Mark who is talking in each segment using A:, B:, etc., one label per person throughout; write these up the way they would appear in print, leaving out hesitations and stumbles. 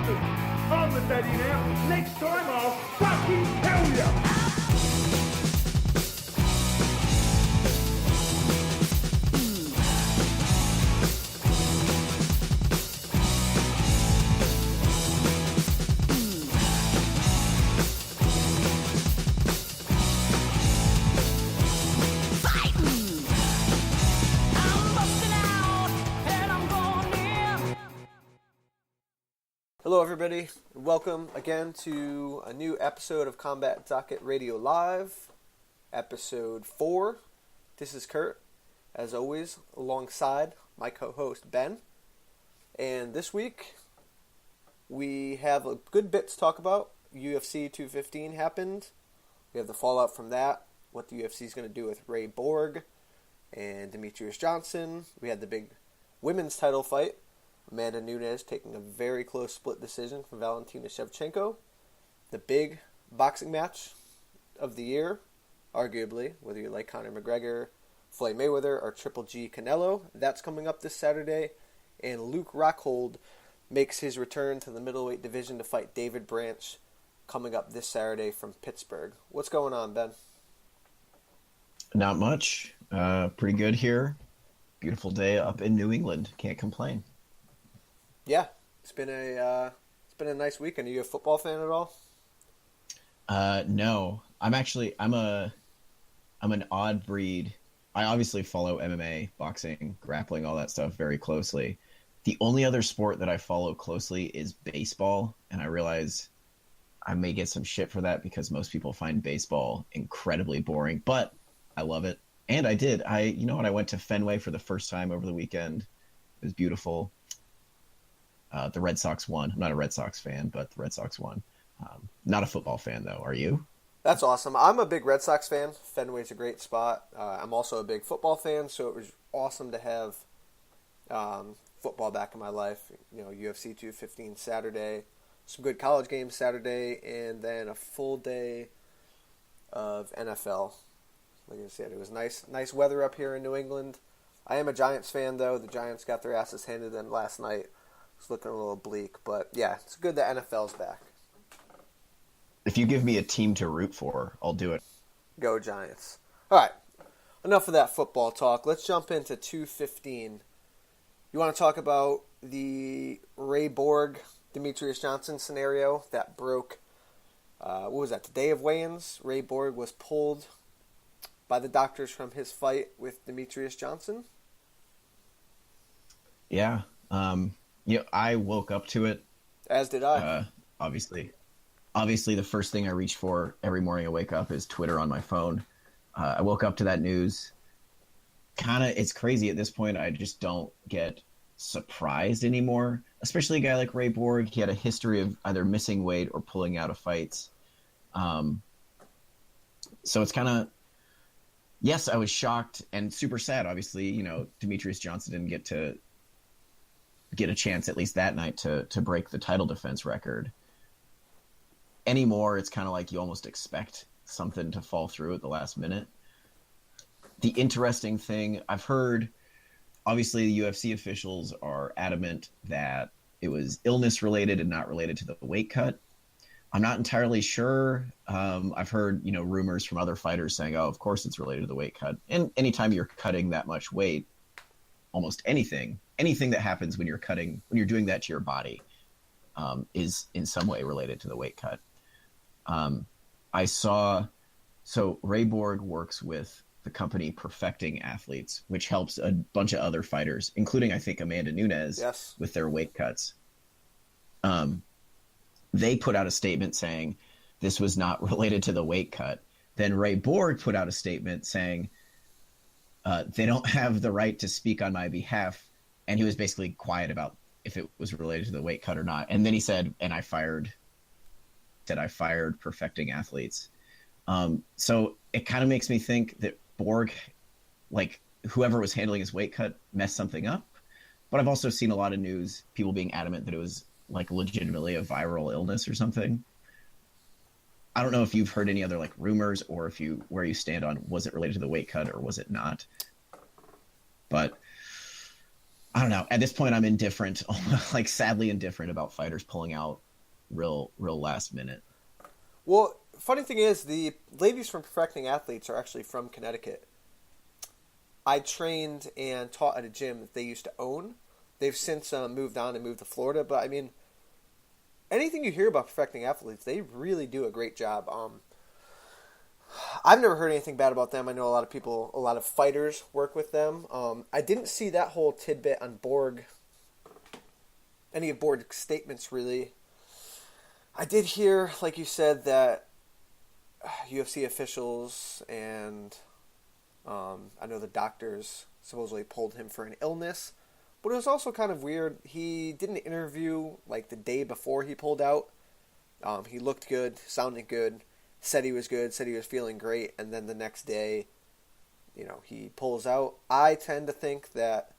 A: nothing. I'm the daddy now. Next time I'll fucking tell you.
B: Hello everybody, welcome again to a new episode of Combat Docket Radio Live, episode 4. This is Kurt, as always, alongside my co-host Ben. And this week, we have a good bit to talk about. UFC 215 happened. We have the fallout from that, what the UFC is going to do with Ray Borg and Demetrious Johnson. We had the big women's title fight. Amanda Nunes taking a very close split decision from Valentina Shevchenko. The big boxing match of the year, arguably, whether you like Conor McGregor, Floyd Mayweather, or Triple G Canelo. That's coming up this Saturday. And Luke Rockhold makes his return to the middleweight division to fight David Branch coming up this Saturday from Pittsburgh. What's going on, Ben?
C: Not much. Pretty good here. Beautiful day up in New England. Can't complain.
B: Yeah, it's been a nice weekend. Are you a football fan at all?
C: No, I'm an odd breed. I obviously follow MMA, boxing, grappling, all that stuff very closely. The only other sport that I follow closely is baseball, and I realize I may get some shit for that because most people find baseball incredibly boring, but I love it. And I did. I went to Fenway for the first time over the weekend. It was beautiful. The Red Sox won. I'm not a Red Sox fan, but the Red Sox won. Not a football fan, though. Are you?
B: That's awesome. I'm a big Red Sox fan. Fenway's a great spot. I'm also a big football fan, so it was awesome to have football back in my life. You know, UFC 215 Saturday, some good college games Saturday, and then a full day of NFL. Like I said, it was nice weather up here in New England. I am a Giants fan, though. The Giants got their asses handed to them last night. It's looking a little bleak, but yeah, it's good that NFL's back.
C: If you give me a team to root for, I'll do it.
B: Go Giants. All right, enough of that football talk. Let's jump into 215. You want to talk about the Ray Borg, Demetrious Johnson scenario that broke, what was that, the day of weigh-ins? Ray Borg was pulled by the doctors from his fight with Demetrious Johnson?
C: Yeah. I woke up to it.
B: As did I.
C: Obviously, the first thing I reach for every morning I wake up is Twitter on my phone. I woke up to that news. It's crazy at this point. I just don't get surprised anymore, especially a guy like Ray Borg. He had a history of either missing weight or pulling out of fights. So it's yes, I was shocked and super sad. Obviously, Demetrious Johnson didn't get a chance, at least that night, to break the title defense record. Anymore, it's kind of like you almost expect something to fall through at the last minute. The interesting thing, I've heard, obviously the UFC officials are adamant that it was illness related and not related to the weight cut. I'm not entirely sure. I've heard, rumors from other fighters saying, oh, of course it's related to the weight cut. And anytime you're cutting that much weight, almost anything that happens when you're doing that to your body is in some way related to the weight cut. So Ray Borg works with the company Perfecting Athletes, which helps a bunch of other fighters, including, I think, Amanda Nunes,
B: yes,
C: with their weight cuts. They put out a statement saying this was not related to the weight cut. Then Ray Borg put out a statement saying they don't have the right to speak on my behalf. And he was basically quiet about if it was related to the weight cut or not. And then he said, I fired Perfecting Athletes. So it kind of makes me think that Borg, like whoever was handling his weight cut, messed something up. But I've also seen a lot of news, people being adamant that it was like legitimately a viral illness or something. I don't know if you've heard any other like rumors or where you stand on, was it related to the weight cut or was it not? But I don't know. At this point, I'm indifferent, like sadly indifferent about fighters pulling out real last minute.
B: Well, funny thing is, the ladies from Perfecting Athletes are actually from Connecticut. I trained and taught at a gym that they used to own. They've since moved on and moved to Florida. But, I mean, anything you hear about Perfecting Athletes, they really do a great job. I've never heard anything bad about them. I know a lot of fighters work with them. I didn't see that whole tidbit on Borg, any of Borg's statements, really. I did hear, like you said, that UFC officials and I know the doctors supposedly pulled him for an illness. But it was also kind of weird. He did an interview like the day before he pulled out. He looked good, sounded good, said he was good, said he was feeling great, and then the next day, he pulls out. I tend to think that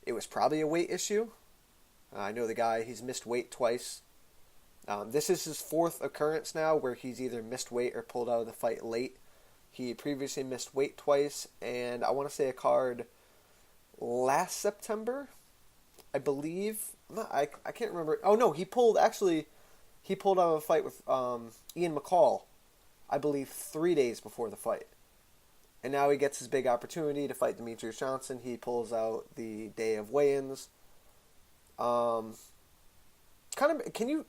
B: it was probably a weight issue. I know the guy, he's missed weight twice. This is his fourth occurrence now where he's either missed weight or pulled out of the fight late. He previously missed weight twice, and I want to say a card last September, I believe. I can't remember. Oh, no, he pulled out of a fight with Ian McCall, I believe 3 days before the fight. And now he gets his big opportunity to fight Demetrious Johnson. He pulls out the day of weigh-ins. Can you...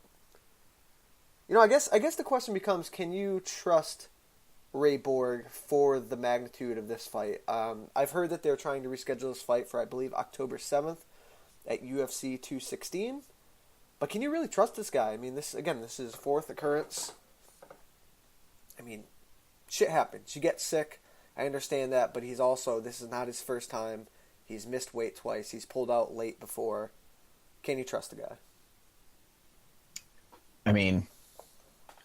B: I guess the question becomes, can you trust Ray Borg for the magnitude of this fight? I've heard that they're trying to reschedule this fight for, I believe, October 7th at UFC 216. But can you really trust this guy? I mean, this is his fourth occurrence. I mean, shit happens. You get sick. I understand that, but this is not his first time. He's missed weight twice. He's pulled out late before. Can you trust the guy?
C: I mean,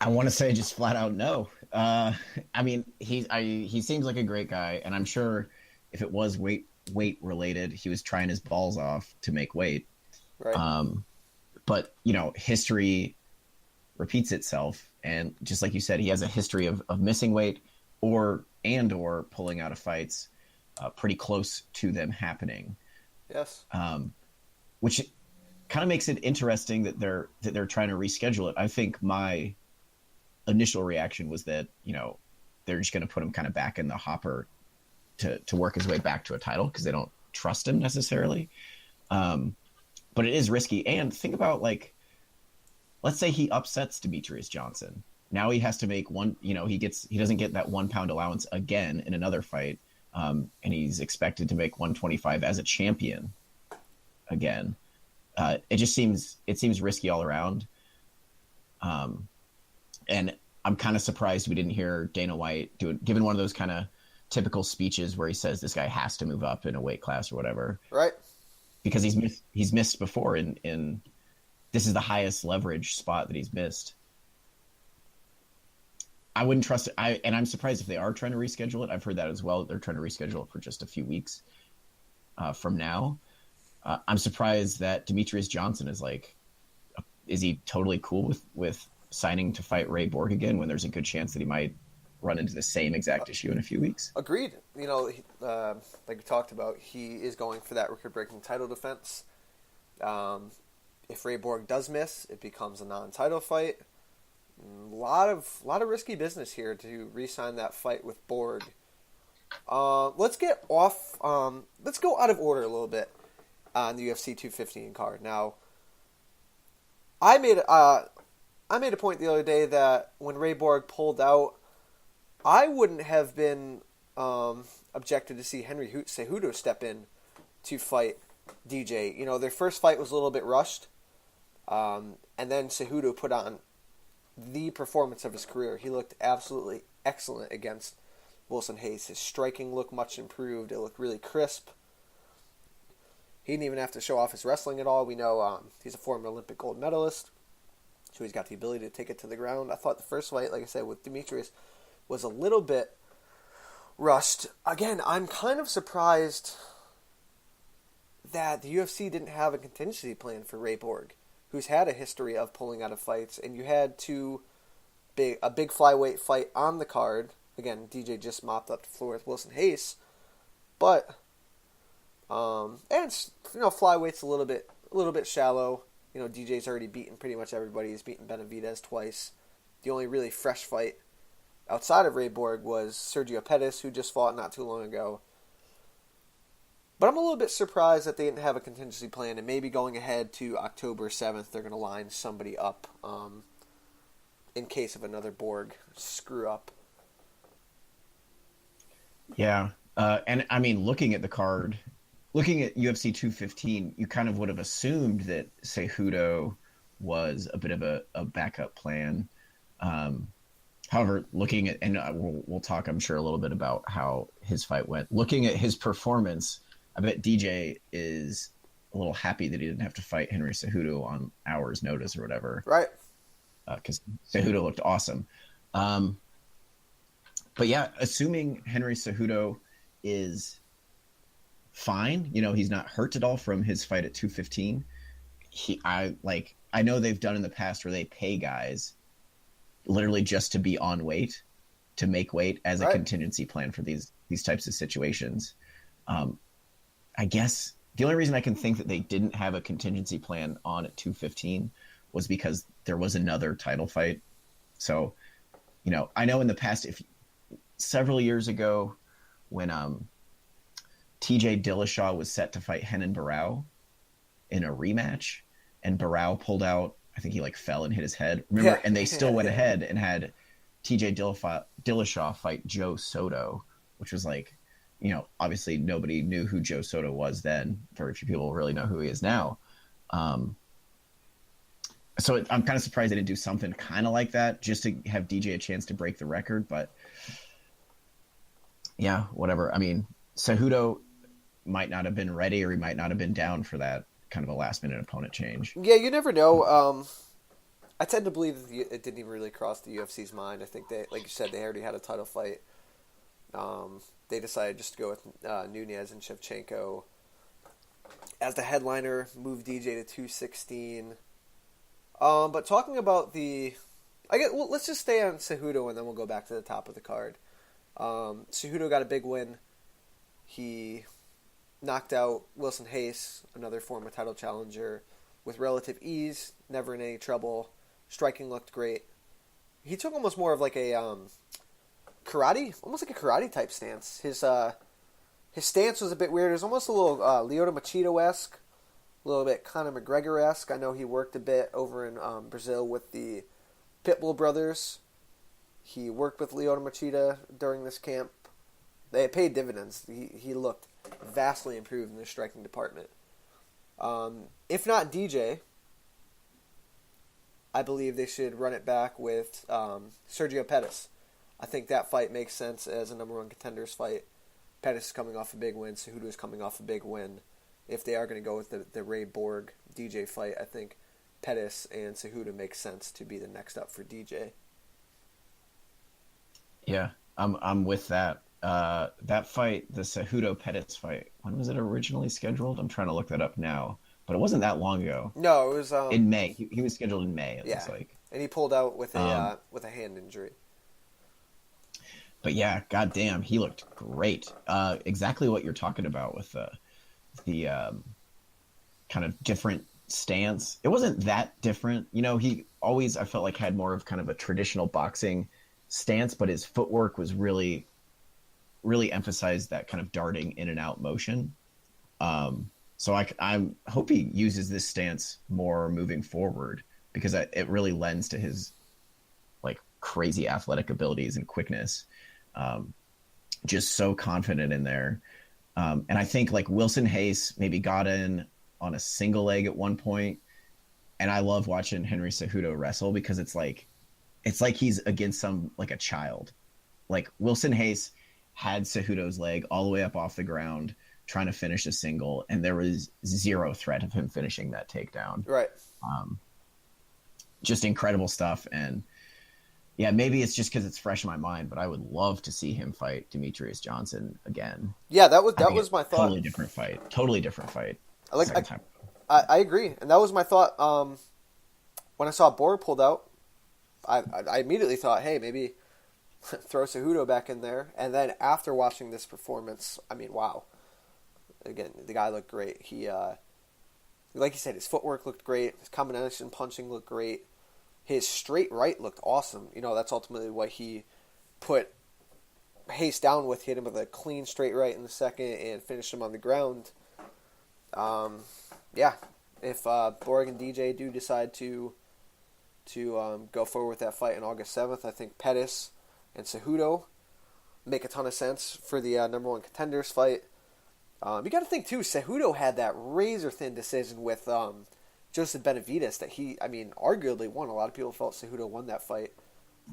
C: I want to say just flat out no. I mean, he seems like a great guy, and I'm sure if it was weight related, he was trying his balls off to make weight.
B: Right.
C: But history repeats itself, and just like you said, he has a history of missing weight or pulling out of fights pretty close to them happening.
B: Yes.
C: Which kind of makes it interesting that they're trying to reschedule it. I think my initial reaction was that they're just going to put him kind of back in the hopper to work his way back to a title because they don't trust him necessarily. But it is risky. And think about, let's say he upsets Demetrious Johnson. Now he has to make one. He doesn't get that 1 pound allowance again in another fight, and he's expected to make 125 as a champion again. It seems risky all around. And I'm kind of surprised we didn't hear Dana White given one of those kind of typical speeches where he says this guy has to move up in a weight class or whatever.
B: Right. Because
C: he's missed before in this is the highest leverage spot that he's missed. I wouldn't trust it. And I'm surprised if they are trying to reschedule it. I've heard that as well. They're trying to reschedule it for just a few weeks from now. I'm surprised that Demetrious Johnson is he totally cool with signing to fight Ray Borg again when there's a good chance that he might run into the same exact issue in a few weeks?
B: Agreed. Like we talked about, he is going for that record-breaking title defense. If Ray Borg does miss, it becomes a non-title fight. A lot of risky business here to re-sign that fight with Borg. Let's get off. Let's go out of order a little bit on the UFC 215 card. Now, I made a point the other day that when Ray Borg pulled out, I wouldn't have been objected to see Henry Cejudo step in to fight DJ. Their first fight was a little bit rushed, and then Cejudo put on the performance of his career. He looked absolutely excellent against Wilson Hayes. His striking looked much improved. It looked really crisp. He didn't even have to show off his wrestling at all. We know he's a former Olympic gold medalist, so he's got the ability to take it to the ground. I thought the first fight, like I said, with Demetrious was a little bit rushed. Again, I'm kind of surprised that the UFC didn't have a contingency plan for Ray Borg, who's had a history of pulling out of fights, and you had a big flyweight fight on the card. Again, DJ just mopped up the floor with Wilson Hayes, but And it's, flyweight's a little bit shallow. DJ's already beaten pretty much everybody. He's beaten Benavidez twice. The only really fresh fight outside of Ray Borg was Sergio Pettis, who just fought not too long ago. But I'm a little bit surprised that they didn't have a contingency plan, and maybe going ahead to October 7th, they're going to line somebody up in case of another Borg screw up.
C: Yeah. And I mean, looking at the card, looking at UFC 215, you kind of would have assumed that Cejudo was a bit of a backup plan. However, looking at, and we'll talk, I'm sure, a little bit about how his fight went. Looking at his performance, I bet DJ is a little happy that he didn't have to fight Henry Cejudo on hours' notice or whatever.
B: Right.
C: Because Cejudo looked awesome. But yeah, assuming Henry Cejudo is fine, he's not hurt at all from his fight at 215. I know they've done in the past where they pay guys literally just to be on weight, to make weight as a contingency plan for these types of situations. I guess the only reason I can think that they didn't have a contingency plan on at 215 was because there was another title fight. So, I know in the past, several years ago when TJ Dillashaw was set to fight Renan Barão in a rematch, and Barão pulled out, I think he fell and hit his head. Remember? And they still went ahead and had TJ Dillashaw fight Joe Soto, which was obviously nobody knew who Joe Soto was then. Very few people really know who he is now. So I'm kind of surprised they didn't do something kind of like that just to have DJ a chance to break the record. But yeah, whatever. I mean, Cejudo might not have been ready, or he might not have been down for that kind of a last-minute opponent change.
B: Yeah, you never know. I tend to believe that it didn't even really cross the UFC's mind. I think they, like you said, they already had a title fight. They decided just to go with Nunes and Shevchenko as the headliner, move DJ to 216. But talking about let's just stay on Cejudo, and then we'll go back to the top of the card. Cejudo got a big win. He knocked out Wilson Hayes, another former title challenger, with relative ease, never in any trouble. Striking looked great. He took almost more of a karate type stance. His stance was a bit weird. It was almost a little Lyoto Machida-esque, a little bit Conor McGregor-esque. I know he worked a bit over in Brazil with the Pitbull brothers. He worked with Lyoto Machida during this camp. They paid dividends. He looked vastly improved in the striking department. If not DJ, I believe they should run it back with Sergio Pettis. I think that fight makes sense as a number one contenders fight. Pettis is coming off a big win. Cejudo is coming off a big win. If they are going to go with the Ray Borg DJ fight, I think Pettis and Cejudo make sense to be the next up for DJ.
C: Yeah, I'm with that. That fight, the Cejudo Pettis fight, when was it originally scheduled? I'm trying to look that up now, but it wasn't that long ago.
B: No, it was
C: in May. He was scheduled in May. It looks like,
B: and he pulled out with a hand injury.
C: But yeah, goddamn, he looked great. Exactly what you're talking about with the kind of different stance. It wasn't that different, He always, I felt like, had more of kind of a traditional boxing stance, but his footwork was really emphasized that kind of darting in and out motion. So I hope he uses this stance more moving forward, because it really lends to his crazy athletic abilities and quickness. Just so confident in there. And I think Wilson Hayes maybe got in on a single leg at one point, and I love watching Henry Cejudo wrestle, because it's like he's against a child. Wilson Hayes had Cejudo's leg all the way up off the ground trying to finish a single, and there was zero threat of him finishing that takedown.
B: Right.
C: Just incredible stuff. And yeah, maybe it's just because it's fresh in my mind, but I would love to see him fight Demetrious Johnson again.
B: Yeah, that was my thought.
C: Totally different fight.
B: I agree, and that was my thought. When I saw Borg pulled out, I immediately thought, hey, maybe throw Cejudo back in there. And then after watching this performance, I mean, wow. again, the guy looked great. He, like you said, his footwork looked great. His combination punching looked great. His straight right looked awesome. That's ultimately what he put Hayes down with. Hit him with a clean straight right in the second and finished him on the ground. If Borg and DJ do decide to go forward with that fight on August 7th, I think Pettis and Cejudo make a ton of sense for the number one contenders fight. You got to think, too, Cejudo had that razor-thin decision with Joseph Benavidez that arguably won. A lot of people felt Cejudo won that fight.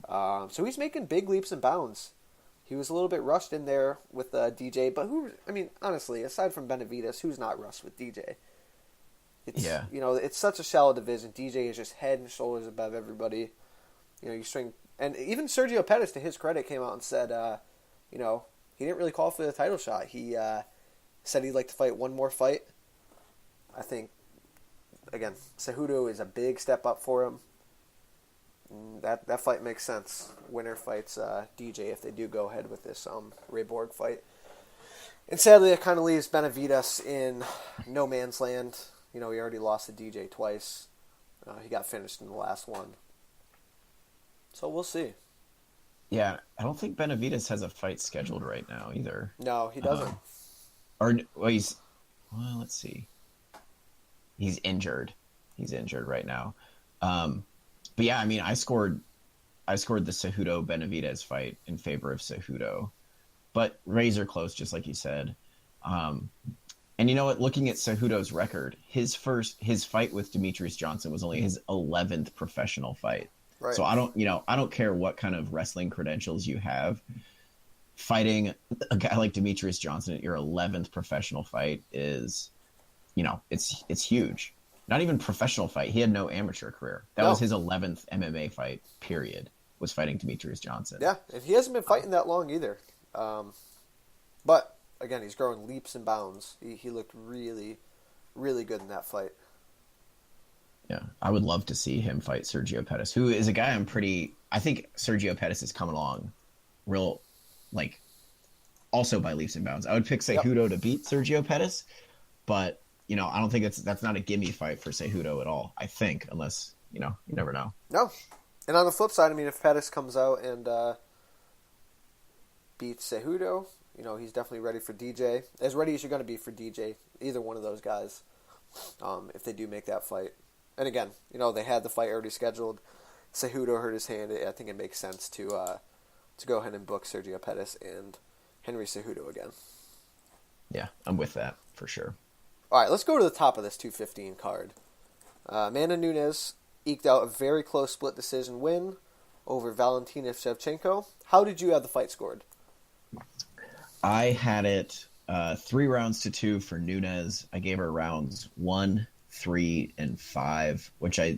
B: So he's making big leaps and bounds. He was a little bit rushed in there with DJ, but honestly, aside from Benavidez, who's not rushed with DJ? It's such a shallow division. DJ is just head and shoulders above everybody. And even Sergio Pettis, to his credit, came out and said, he didn't really call for the title shot. He said he'd like to fight one more fight. I think, again, Cejudo is a big step up for him. That fight makes sense. Winner fights DJ if they do go ahead with this Ray Borg fight. And sadly, it kind of leaves Benavidez in no man's land. He already lost to DJ twice. He got finished in the last one. So we'll see.
C: Yeah, I don't think Benavidez has a fight scheduled right now either.
B: No, he doesn't.
C: Let's see. He's injured. He's injured right now. But yeah, I scored the Cejudo Benavidez fight in favor of Cejudo, but razor close, just like you said. And you know what? Looking at Cejudo's record, his fight with Demetrious Johnson was only his 11th professional fight.
B: Right.
C: So I don't care what kind of wrestling credentials you have. Fighting a guy like Demetrious Johnson at your 11th professional fight is, it's huge. Not even professional fight. He had no amateur career. That was his 11th MMA fight, period, was fighting Demetrious Johnson.
B: Yeah, and he hasn't been fighting that long either. But, again, he's growing leaps and bounds. He looked really, really good in that fight.
C: Yeah, I would love to see him fight Sergio Pettis, who is a guy I think Sergio Pettis is coming along real, also by leaps and bounds. I would pick Cejudo to beat Sergio Pettis, but I don't think that's not a gimme fight for Cejudo at all, I think, unless, you never know.
B: No. And on the flip side, if Pettis comes out and beats Cejudo, he's definitely ready for DJ. As ready as you're going to be for DJ, either one of those guys, if they do make that fight. And again, they had the fight already scheduled. Cejudo hurt his hand. I think it makes sense to go ahead and book Sergio Pettis and Henry Cejudo again.
C: Yeah, I'm with that, for sure.
B: All right, let's go to the top of this 215 card. Amanda Nunes eked out a very close split decision win over Valentina Shevchenko. How did you have the fight scored?
C: I had it 3-2 for Nunes. I gave her rounds 1, 3, and 5, which I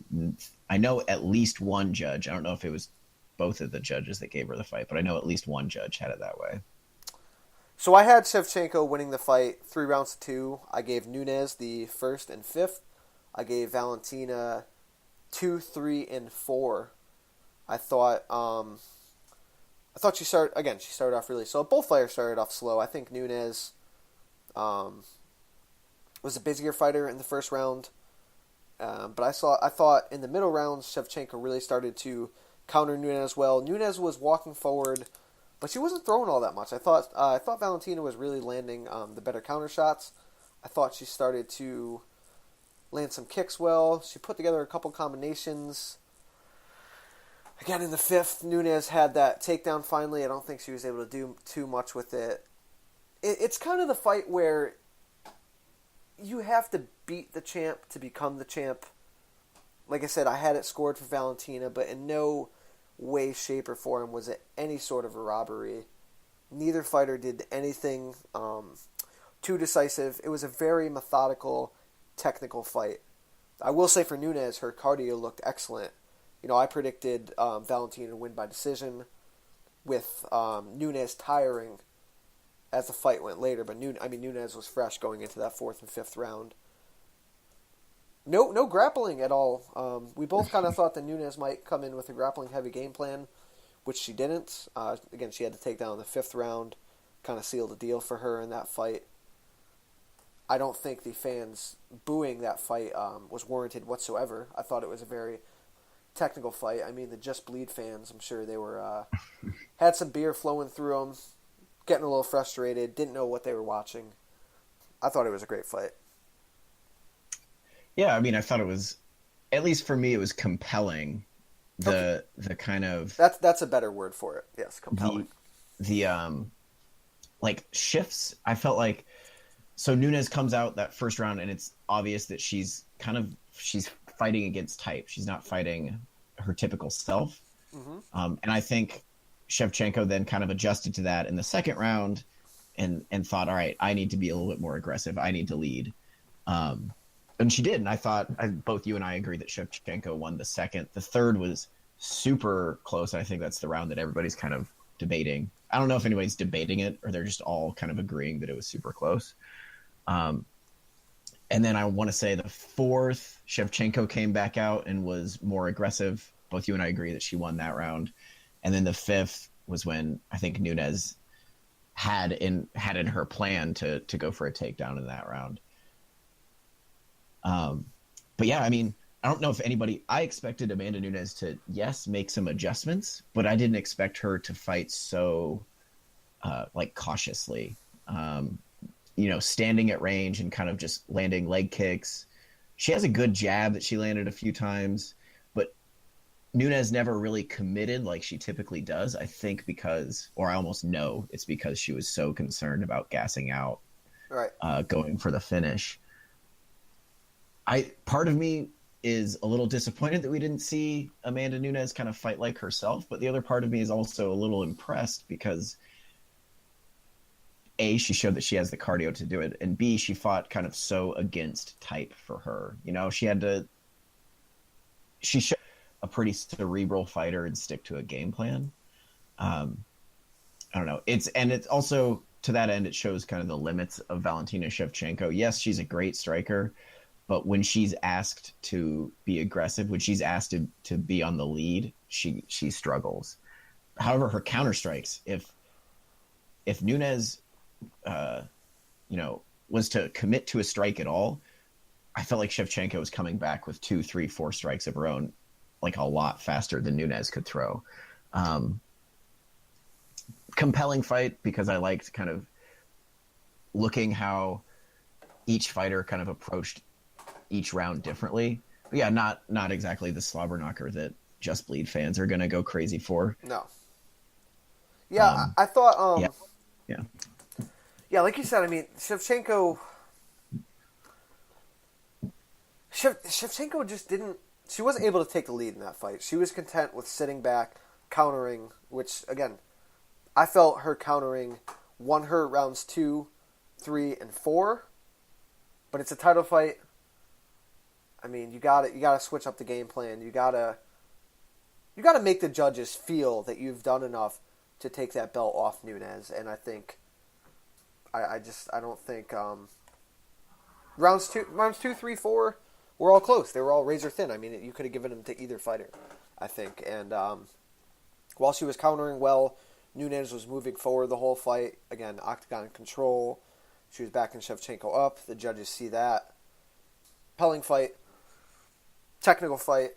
C: know at least one judge. I don't know if it was both of the judges that gave her the fight, but I know at least one judge had it that way.
B: So I had Shevchenko winning the fight 3-2. I gave Nunes the 1st and 5th. I gave Valentina 2, 3, and 4. I thought she started off really slow. Both fighters started off slow. I think Nunes was a busier fighter in the first round. But I thought in the middle rounds, Shevchenko really started to counter Nunes well. Nunes was walking forward, but she wasn't throwing all that much. I thought Valentina was really landing the better counter shots. I thought she started to land some kicks well. She put together a couple combinations. Again, in the 5th, Nunes had that takedown finally. I don't think she was able to do too much with it. It's kind of the fight where you have to beat the champ to become the champ. Like I said, I had it scored for Valentina, but in no way, shape, or form was it any sort of a robbery. Neither fighter did anything too decisive. It was a very methodical, technical fight. I will say for Nunes, her cardio looked excellent. I predicted Valentina to win by decision, with Nunes tiring as the fight went later. But Nunes was fresh going into that 4th and 5th round. No grappling at all. We both kind of thought that Nunes might come in with a grappling-heavy game plan, which she didn't. Again, she had to take down the 5th round, kind of sealed the deal for her in that fight. I don't think the fans booing that fight was warranted whatsoever. I thought it was a very technical fight. I mean, the Just Bleed fans, I'm sure they were had some beer flowing through them, getting a little frustrated, didn't know what they were watching. I thought it was a great fight.
C: Yeah, I mean, I thought it was, at least for me, it was compelling. The kind of
B: that's a better word for it. Yes, compelling.
C: The like shifts. I felt like, so Nunes comes out that first round, and it's obvious that she's fighting against type. She's not fighting her typical self. Mm-hmm. And I think Shevchenko then kind of adjusted to that in the second round, and thought, all right, I need to be a little bit more aggressive. I need to lead. And she did, and I thought, both you and I agree that Shevchenko won the second. The third was super close. I think that's the round that everybody's kind of debating. I don't know if anybody's debating it, or they're just all kind of agreeing that it was super close. And then I want to say the fourth, Shevchenko came back out and was more aggressive. Both you and I agree that she won that round. And then the fifth was when I think Nunes had in her plan to go for a takedown in that round. But yeah, I mean, I don't know if I expected Amanda Nunes to, yes, make some adjustments, but I didn't expect her to fight so, cautiously, standing at range and kind of just landing leg kicks. She has a good jab that she landed a few times, but Nunes never really committed like she typically does, I think I almost know it's because she was so concerned about gassing out,
B: right,
C: going for the finish. Part of me is a little disappointed that we didn't see Amanda Nunes kind of fight like herself, but the other part of me is also a little impressed because A, she showed that she has the cardio to do it, and B, she fought kind of so against type for her. She showed a pretty cerebral fighter and stick to a game plan. I don't know. It's also, to that end, it shows kind of the limits of Valentina Shevchenko. Yes, she's a great striker, but when she's asked to be aggressive, when she's asked to be on the lead, she struggles. However, her counter strikes, if Nunes, was to commit to a strike at all, I felt like Shevchenko was coming back with 2, 3, 4 strikes of her own, like a lot faster than Nunes could throw. Compelling fight because I liked kind of looking how each fighter kind of approached each round differently. But yeah, not exactly the slobber knocker that Just Bleed fans are going to go crazy for.
B: No. Yeah, I thought... Yeah, like you said, I mean, Shevchenko just didn't... She wasn't able to take the lead in that fight. She was content with sitting back, countering, which, again, I felt her countering won her rounds 2, 3, and 4. But it's a title fight. I mean, you gotta switch up the game plan. You gotta make the judges feel that you've done enough to take that belt off Nunes. And I think, I don't think rounds 2, 3, 4 were all close. They were all razor thin. I mean, you could have given them to either fighter, I think. And while she was countering well, Nunes was moving forward the whole fight. Again, octagon control. She was backing Shevchenko up. The judges see that. Compelling fight. Technical fight.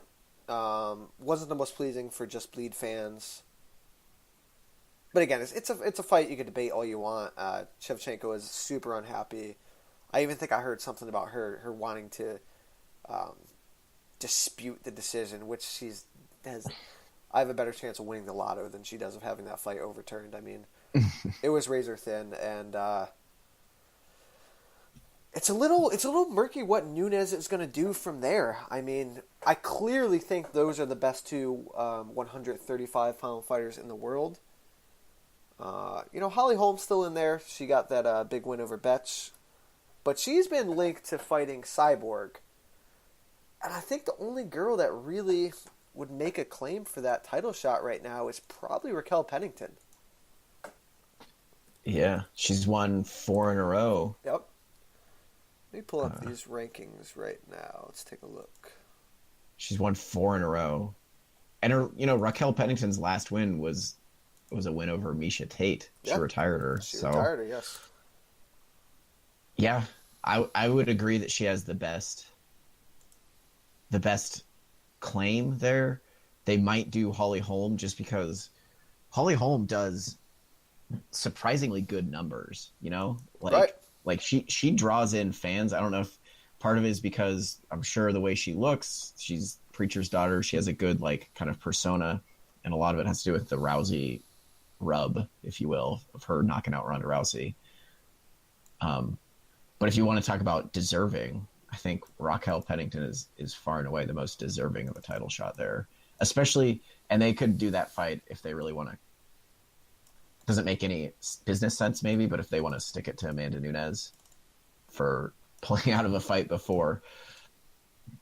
B: Wasn't the most pleasing for Just Bleed fans. But again, it's a fight you can debate all you want. Shevchenko is super unhappy. I even think I heard something about her wanting to dispute the decision, which I have a better chance of winning the lotto than she does of having that fight overturned. I mean, it was razor thin, and it's a little murky what Nunes is going to do from there. I mean, I clearly think those are the best two 135-pound fighters in the world. Holly Holm's still in there. She got that big win over Betch. But she's been linked to fighting Cyborg. And I think the only girl that really would make a claim for that title shot right now is probably Raquel Pennington.
C: Yeah, she's won 4 in a row.
B: Yep. Let me pull up these rankings right now. Let's take a look.
C: She's won 4 in a row. And Raquel Pennington's last win was a win over Misha Tate. She retired her.
B: She retired her, yes.
C: Yeah. I would agree that she has the best claim there. They might do Holly Holm just because Holly Holm does surprisingly good numbers, like she draws in fans. I don't know if part of it is because I'm sure the way she looks, she's preacher's daughter. She has a good kind of persona, and a lot of it has to do with the Rousey rub, if you will, of her knocking out Ronda Rousey. But if you want to talk about deserving, I think Raquel Pennington is far and away the most deserving of a title shot there, especially, and they could do that fight if they really want to. Doesn't make any business sense maybe, but if they want to stick it to Amanda Nunes for pulling out of a fight before,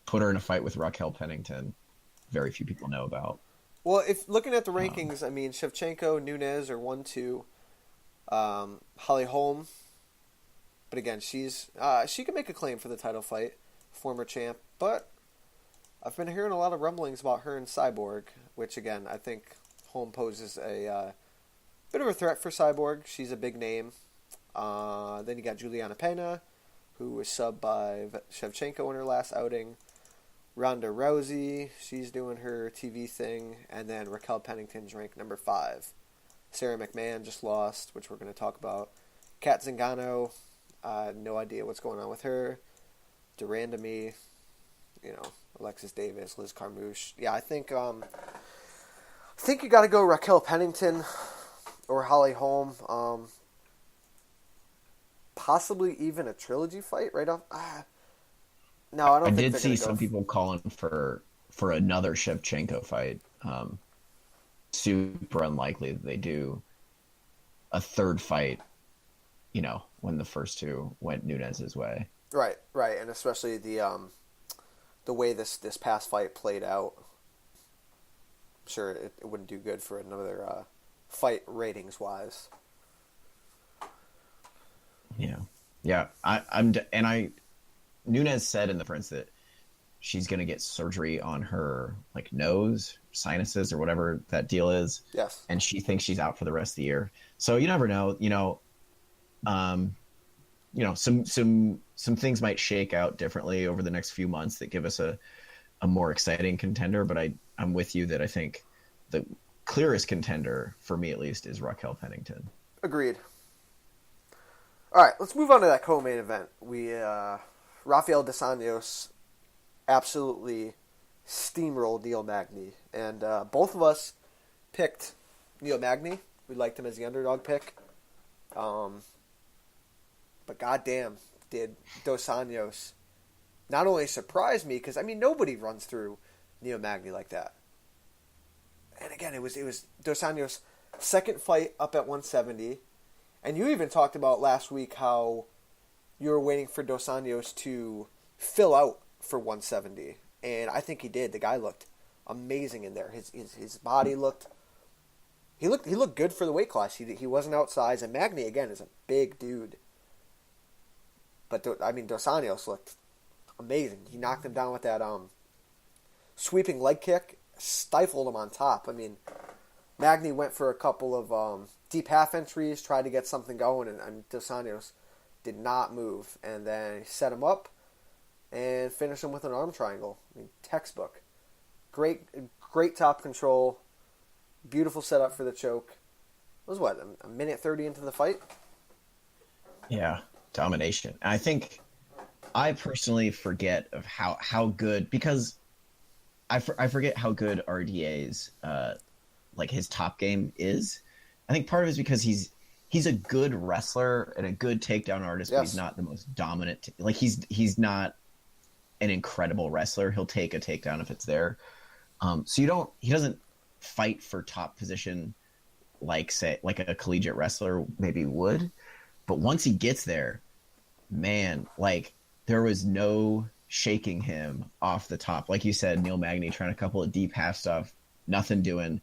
C: put her in a fight with Raquel Pennington, very few people know about.
B: Well, if looking at the rankings, I mean, Shevchenko, Nunes are 1-2. Holly Holm, but again, she can make a claim for the title fight, former champ. But I've been hearing a lot of rumblings about her and Cyborg, which again, I think Holm poses a bit of a threat for Cyborg. She's a big name. Then you got Juliana Pena, who was subbed by Shevchenko in her last outing. Ronda Rousey, she's doing her TV thing. And then Raquel Pennington's ranked number 5. Sara McMann just lost, which we're going to talk about. Kat Zingano, no idea what's going on with her. Durandamy, Alexis Davis, Liz Carmouche. Yeah, I think you got to go Raquel Pennington or Holly Holm. Possibly even a trilogy fight right off. No, I don't.
C: I
B: think
C: did see some people calling for another Shevchenko fight. Super unlikely that they do a third fight. When the first two went Nunes' way. Right,
B: and especially the way this past fight played out. I'm sure it wouldn't do good for another fight ratings wise.
C: Yeah. Nunes said in the prints that she's going to get surgery on her nose, sinuses, or whatever that deal is.
B: Yes.
C: And she thinks she's out for the rest of the year. So you never know. Some things might shake out differently over the next few months that give us a more exciting contender. But I'm with you that I think the clearest contender, for me at least, is Raquel Pennington.
B: Agreed. All right, let's move on to that co-main event. Rafael dos Anjos absolutely steamrolled Neil Magny. And both of us picked Neil Magny. We liked him as the underdog pick. But goddamn, did dos Anjos not only surprise me, because, nobody runs through Neil Magny like that. And again, it was dos Anjos' second fight up at 170. And you even talked about last week how you were waiting for dos Anjos to fill out for 170. And I think he did. The guy looked amazing in there. His body looked... He looked good for the weight class. He wasn't outsized. And Magny, again, is a big dude. But, dos Anjos looked amazing. He knocked him down with that sweeping leg kick, stifled him on top. Magny went for a couple of deep half entries, tried to get something going, and dos Anjos did not move. And then he set him up and finished him with an arm triangle. Textbook. Great top control. Beautiful setup for the choke. It was what, a minute 30 into the fight?
C: Yeah, domination. I think I personally forget of how good, because I forget how good RDA's his top game is. I think part of it is because he's a good wrestler and a good takedown artist,
B: yes.
C: But he's not the most dominant. He's not an incredible wrestler. He'll take a takedown if it's there. So he doesn't fight for top position like a collegiate wrestler maybe would. But once he gets there, man, there was no shaking him off the top. Like you said, Neil Magny trying a couple of deep half stuff, nothing doing,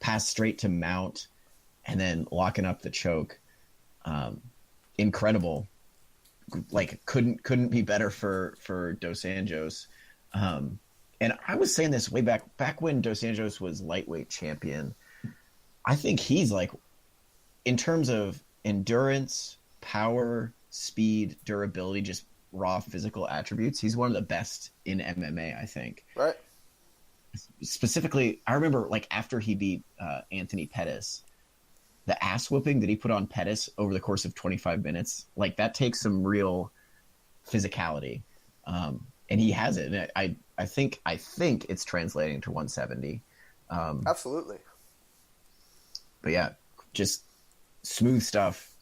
C: pass straight to mount, and then locking up the choke. Incredible. Couldn't be better for dos Anjos. And I was saying this way back when dos Anjos was lightweight champion. I think he's in terms of endurance, power, speed, durability, just raw physical attributes. He's one of the best in MMA, I think.
B: Right.
C: Specifically, I remember like after he beat Anthony Pettis, the ass whooping that he put on Pettis over the course of 25 minutes, like that takes some real physicality. And he has it. And I think it's translating to 170.
B: Absolutely.
C: But yeah, just smooth stuff.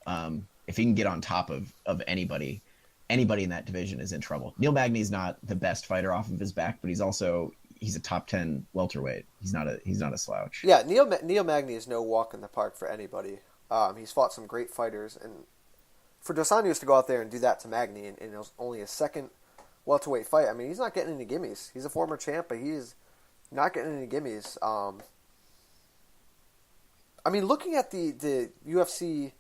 C: If he can get on top of anybody in that division is in trouble. Neil Magny's not the best fighter off of his back, but he's a top 10 welterweight. He's not a slouch.
B: Yeah, Neil Magny is no walk in the park for anybody. He's fought some great fighters, and for Dos Anjos to go out there and do that to Magny in only his second welterweight fight, I mean, he's not getting any gimmies. He's a former champ, but he's not getting any gimmies. I mean, looking at the UFC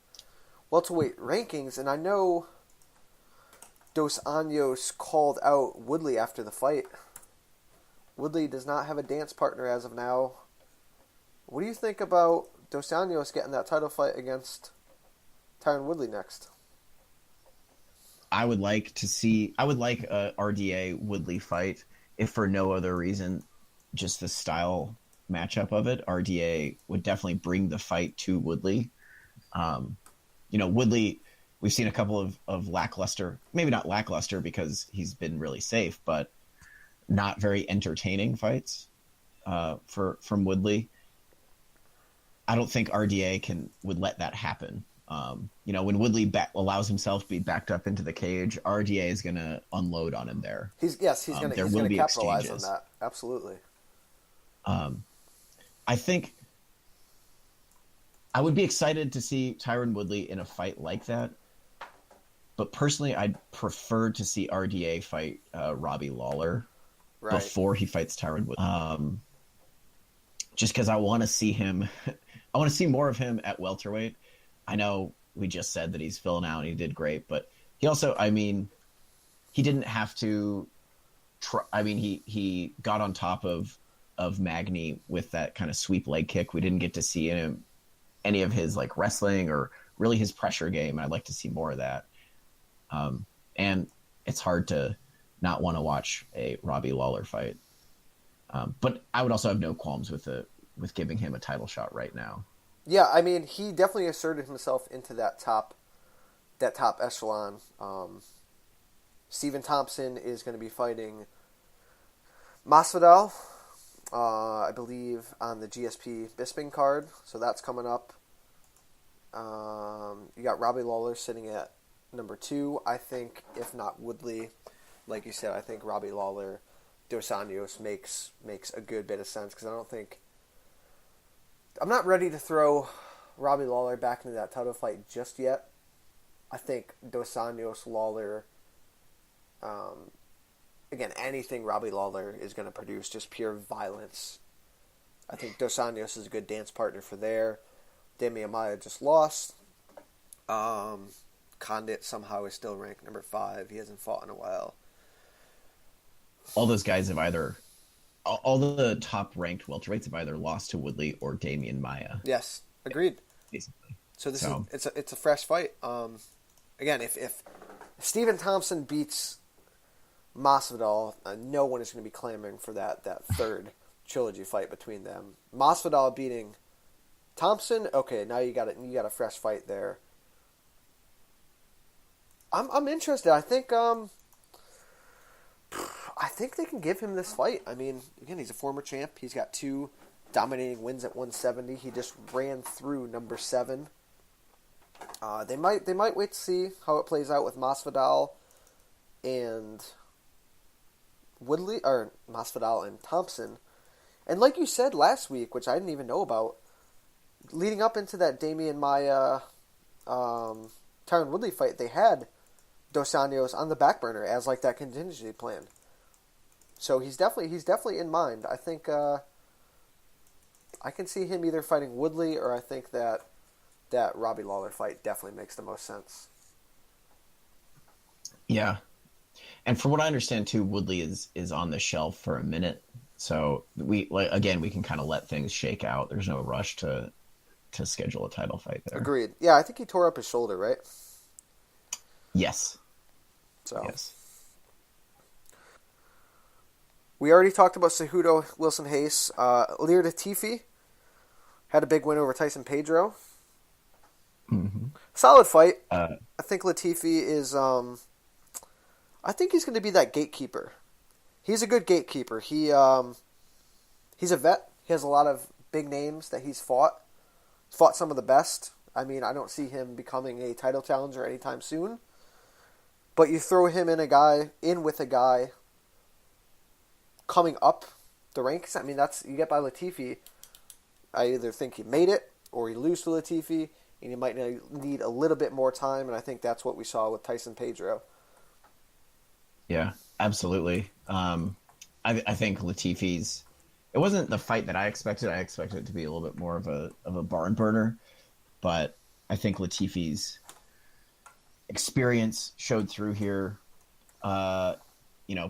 B: welterweight rankings, and I know Dos Anjos called out Woodley after the fight. Woodley does not have a dance partner as of now. What do you think about Dos Anjos getting that title fight against Tyron Woodley next?
C: I would like a RDA Woodley fight, if for no other reason, just the style matchup of it. RDA would definitely bring the fight to Woodley. Woodley, we've seen a couple of lackluster, maybe not lackluster because he's been really safe, but not very entertaining fights from Woodley. I don't think RDA would let that happen. When Woodley allows himself to be backed up into the cage, RDA is going to unload on him there.
B: He's going to capitalize on that. Absolutely.
C: I think I would be excited to see Tyron Woodley in a fight like that. But personally, I'd prefer to see RDA fight Robbie Lawler before he fights Tyron Woodley. Just because I want to see him. I want to see more of him at welterweight. I know we just said that he's filling out and he did great, but he also, he didn't have to try. He got on top of Magny with that kind of sweep leg kick. We didn't get to see any of his like wrestling or really his pressure game. I'd like to see more of that. And it's hard to not want to watch a Robbie Lawler fight. But I would also have no qualms with giving him a title shot right now.
B: Yeah, I mean, he definitely asserted himself into that top echelon. Stephen Thompson is going to be fighting Masvidal, I believe, on the GSP Bisping card. So that's coming up. You got Robbie Lawler sitting at number 2. I think, if not Woodley, like you said, I think Robbie Lawler, Dos Anjos makes a good bit of sense, because I'm not ready to throw Robbie Lawler back into that title fight just yet. I think Dos Anjos, Lawler, again, anything Robbie Lawler is going to produce, just pure violence. I think Dos Anjos is a good dance partner for there. Damian Maia just lost. Condit somehow is still ranked number 5. He hasn't fought in a while.
C: All those guys have all the top-ranked welterweights have either lost to Woodley or Damian Maia.
B: Yes, agreed.
C: Basically.
B: So it's a fresh fight. Again, if Stephen Thompson beats Masvidal, no one is going to be clamoring for that third trilogy fight between them. Masvidal beating Thompson, okay, now you got a fresh fight there. I'm interested. I think they can give him this fight. I mean, again, he's a former champ. He's got 2 dominating wins at 170. He just ran through number 7. They might wait to see how it plays out with Masvidal and Woodley, or Masvidal and Thompson. And like you said last week, which I didn't even know about, leading up into that Damian Maia Tyron Woodley fight, they had Dos Anjos on the back burner as like that contingency plan. So he's definitely in mind. I think I can see him either fighting Woodley, or I think that Robbie Lawler fight definitely makes the most sense.
C: Yeah. And from what I understand too, Woodley is on the shelf for a minute. So we can kind of let things shake out. There's no rush to schedule a title fight there.
B: Agreed. Yeah, I think he tore up his shoulder, right?
C: Yes.
B: So
C: Yes.
B: we already talked about Cejudo, Wilson Hayes. Ilir Latifi had a big win over Tyson Pedro.
C: Mm-hmm.
B: Solid fight.
C: Uh,
B: I think Latifi is. I think he's going to be that gatekeeper. He's a good gatekeeper. He's a vet. He has a lot of big names that he's fought. Fought some of the best. I mean, I don't see him becoming a title challenger anytime soon. But you throw him in with a guy coming up the ranks. I mean, you get by Latifi. I either think he made it or he lose to Latifi, and he might need a little bit more time. And I think that's what we saw with Tyson Pedro.
C: Yeah, absolutely. I think Latifi's. It wasn't the fight that I expected. I expected it to be a little bit more of a barn burner, but I think Latifi's experience showed through here.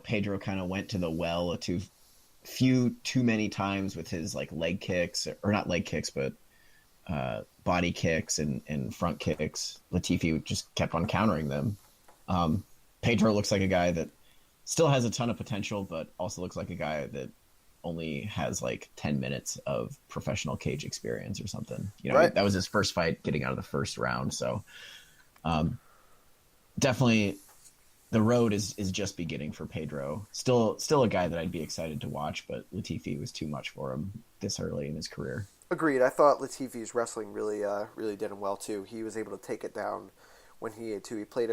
C: Pedro kind of went to the well too many times with his like leg kicks, or not leg kicks, but body kicks and front kicks. Latifi just kept on countering them. Pedro looks like a guy that still has a ton of potential, but also looks like a guy that only has like 10 minutes of professional cage experience or something.
B: Right.
C: That was his first fight getting out of the first round. So definitely the road is just beginning for Pedro. Still a guy that I'd be excited to watch, but Latifi was too much for him this early in his career.
B: Agreed. I thought Latifi's wrestling really did him well too. He was able to take it down when he had to. He played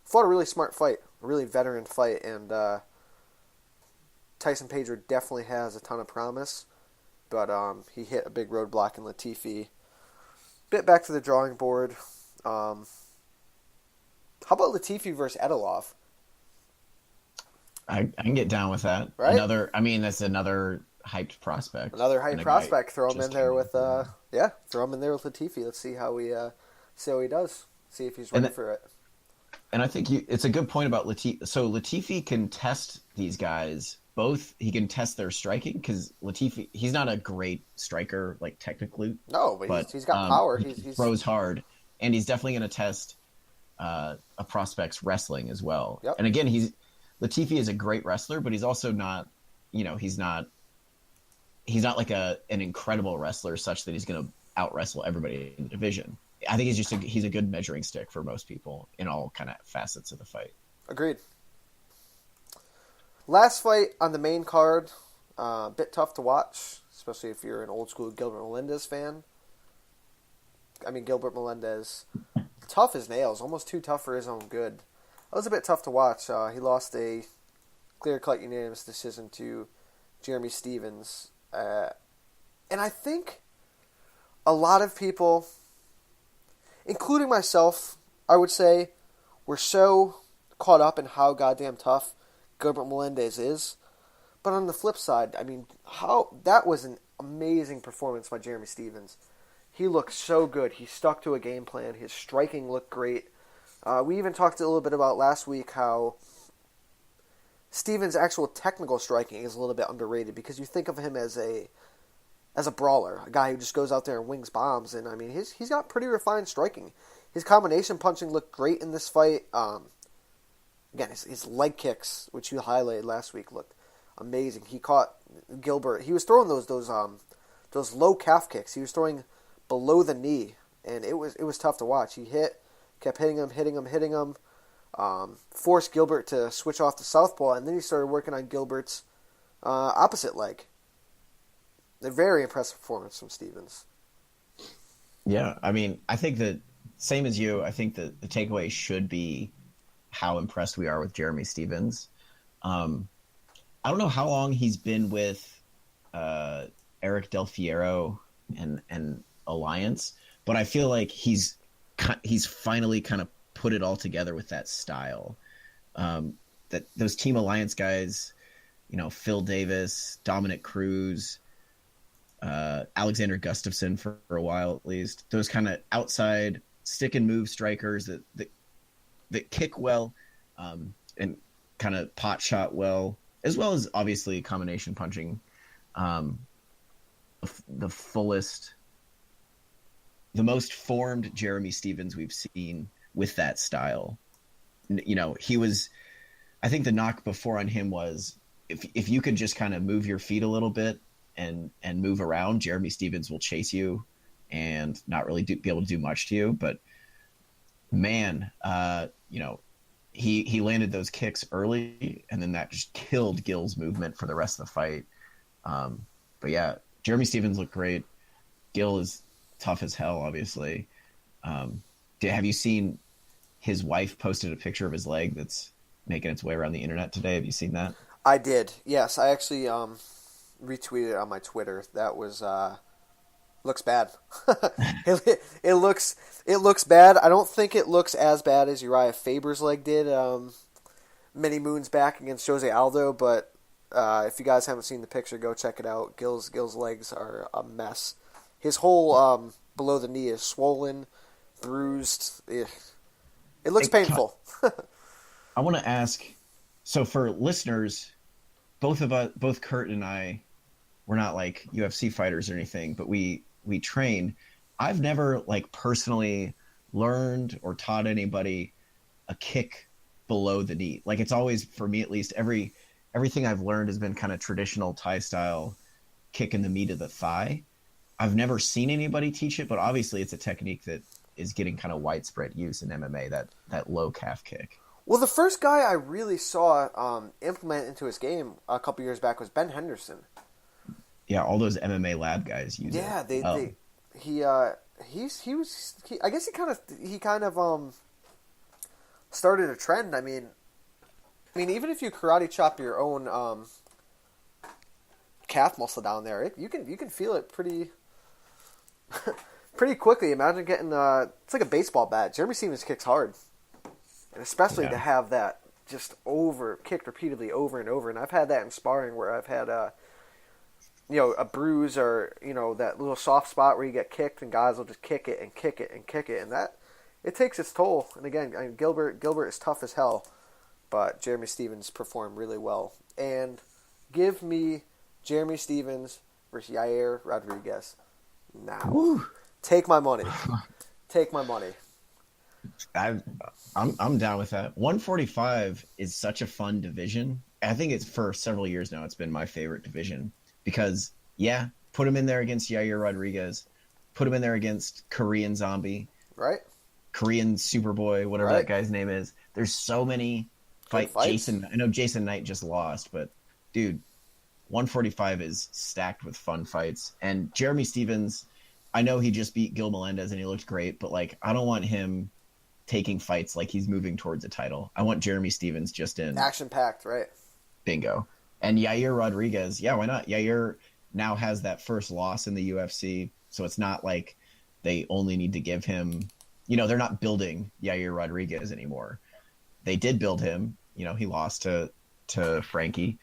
B: fought a really smart fight, a really veteran fight, and Tyson Pedro definitely has a ton of promise, but he hit a big roadblock in Latifi. Bit back to the drawing board. How about Latifi versus Edilov?
C: I can get down with that.
B: Right?
C: That's another hyped prospect.
B: Another hyped prospect. Throw him in there with Latifi. Let's see how he does. See if he's ready for it.
C: And I think it's a good point about Latifi. So Latifi can test these guys. Both, he can test their striking, because Latifi, he's not a great striker, like technically.
B: No, but he's got power.
C: He throws hard, and he's definitely going to test a prospect's wrestling as well.
B: Yep.
C: And again, Latifi is a great wrestler, but he's also not, he's not like an incredible wrestler such that he's going to out wrestle everybody in the division. I think he's a good measuring stick for most people in all kind of facets of the fight.
B: Agreed. Last fight on the main card, a bit tough to watch, especially if you're an old school Gilbert Melendez fan. I mean, Gilbert Melendez, tough as nails, almost too tough for his own good. That was a bit tough to watch. He lost a clear-cut unanimous decision to Jeremy Stephens. And I think a lot of people, including myself, I would say, were so caught up in how goddamn tough Gilbert Melendez is. But on the flip side, I mean, that was an amazing performance by Jeremy Stephens. He looked so good. He stuck to a game plan. His striking looked great. We even talked a little bit about last week how Stephens' actual technical striking is a little bit underrated, because you think of him as a brawler, a guy who just goes out there and wings bombs, and I mean he's got pretty refined striking. His combination punching looked great in this fight. Again, his leg kicks, which you highlighted last week, looked amazing. He caught Gilbert. He was throwing those low calf kicks. He was throwing below the knee, and it was tough to watch. He kept hitting him, forced Gilbert to switch off to southpaw, and then he started working on Gilbert's opposite leg. A very impressive performance from Stephens.
C: Yeah, I mean, I think that, same as you, I think that the takeaway should be how impressed we are with Jeremy Stephens. I don't know how long he's been with Eric Del Fiero and Alliance, but I feel like he's finally kind of put it all together with that style. That those Team Alliance guys, Phil Davis, Dominic Cruz, Alexander Gustafsson for a while at least, those kind of outside stick and move strikers that kick well, and kind of pot shot well, as well as obviously combination punching. The most formed Jeremy Stephens we've seen with that style. he was. I think the knock before on him was if you could just kind of move your feet a little bit and move around, Jeremy Stephens will chase you and not really be able to do much to you. But man, he landed those kicks early, and then that just killed Gil's movement for the rest of the fight. But yeah, Jeremy Stephens looked great. Gil is tough as hell, obviously. Have you seen his wife posted a picture of his leg that's making its way around the internet today? Have you seen that?
B: I did. Yes, I actually retweeted it on my Twitter. That was looks bad. it looks bad. I don't think it looks as bad as Uriah Faber's leg did many moons back against Jose Aldo, but if you guys haven't seen the picture, go check it out. Gil's legs are a mess. His whole below the knee is swollen, bruised. It looks painful.
C: I want to ask, so for listeners, both Kurt and I, we're not like UFC fighters or anything, but we train. I've never like personally learned or taught anybody a kick below the knee. Like it's always, for me at least, everything I've learned has been kind of traditional Thai style kick in the meat of the thigh. I've never seen anybody teach it, but obviously it's a technique that is getting kind of widespread use in MMA, that low calf kick.
B: Well, the first guy I really saw implement into his game a couple years back was Ben Henderson.
C: Yeah, all those MMA lab guys use it.
B: Yeah, I guess he kind of started a trend. I mean, even if you karate chop your own calf muscle down there, you can feel it pretty pretty quickly. Imagine getting it's like a baseball bat. Jeremy Stephens kicks hard, and especially to have that just kicked repeatedly over and over. And I've had that in sparring where I've had a bruise or that little soft spot where you get kicked, and guys will just kick it and kick it and kick it, and that it takes its toll. And again, Gilbert is tough as hell, but Jeremy Stephens performed really well. And give me Jeremy Stephens versus Yair Rodriguez now.
C: Woo.
B: Take my money. Take my money.
C: I'm down with that. 145 is such a fun division. I think it's for several years now. It's been my favorite division because put him in there against Yair Rodriguez, put him in there against Korean Zombie,
B: right?
C: Korean Superboy, whatever that guy's name is. There's so many fights. I know Jason Knight just lost, but dude, 145 is stacked with fun fights. And Jeremy Stephens, I know he just beat Gil Melendez and he looked great, but like I don't want him taking fights like he's moving towards a title. I want Jeremy Stephens just in
B: action-packed, right?
C: Bingo. And Yair Rodriguez, why not? Yair now has that first loss in the UFC, so it's not like they only need to give him, they're not building Yair Rodriguez anymore. They did build him, he lost to Frankie.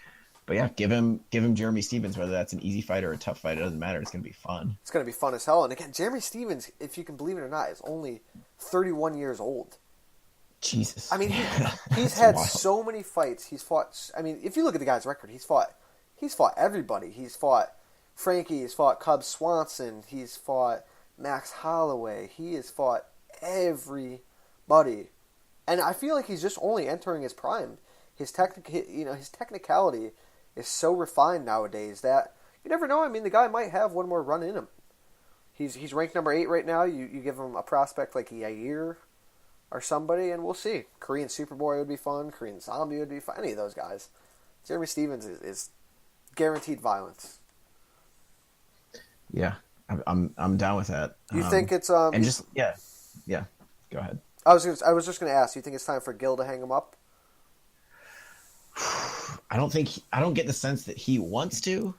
C: But give him Jeremy Stephens, whether that's an easy fight or a tough fight, it doesn't matter. It's going to be fun. It's
B: going to be fun as hell. And again, Jeremy Stephens, if you can believe it or not, is only 31 years old.
C: Jesus.
B: I mean, he's had so many fights. He's fought. I mean, if you look at the guy's record, he's fought everybody. He's fought Frankie. He's fought Cub Swanson. He's fought Max Holloway. He has fought everybody. And I feel like he's just only entering his prime. His technicality is so refined nowadays that you never know. I mean, the guy might have one more run in him. He's ranked number 8 right now. You give him a prospect like Yair or somebody, and we'll see. Korean Superboy would be fun. Korean Zombie would be fun. Any of those guys. Jeremy Stephens is guaranteed violence.
C: Yeah, I'm down with that.
B: You think it's
C: and just yeah. Go ahead.
B: I was just going to ask. You think it's time for Gil to hang him up?
C: I don't get the sense that he wants to.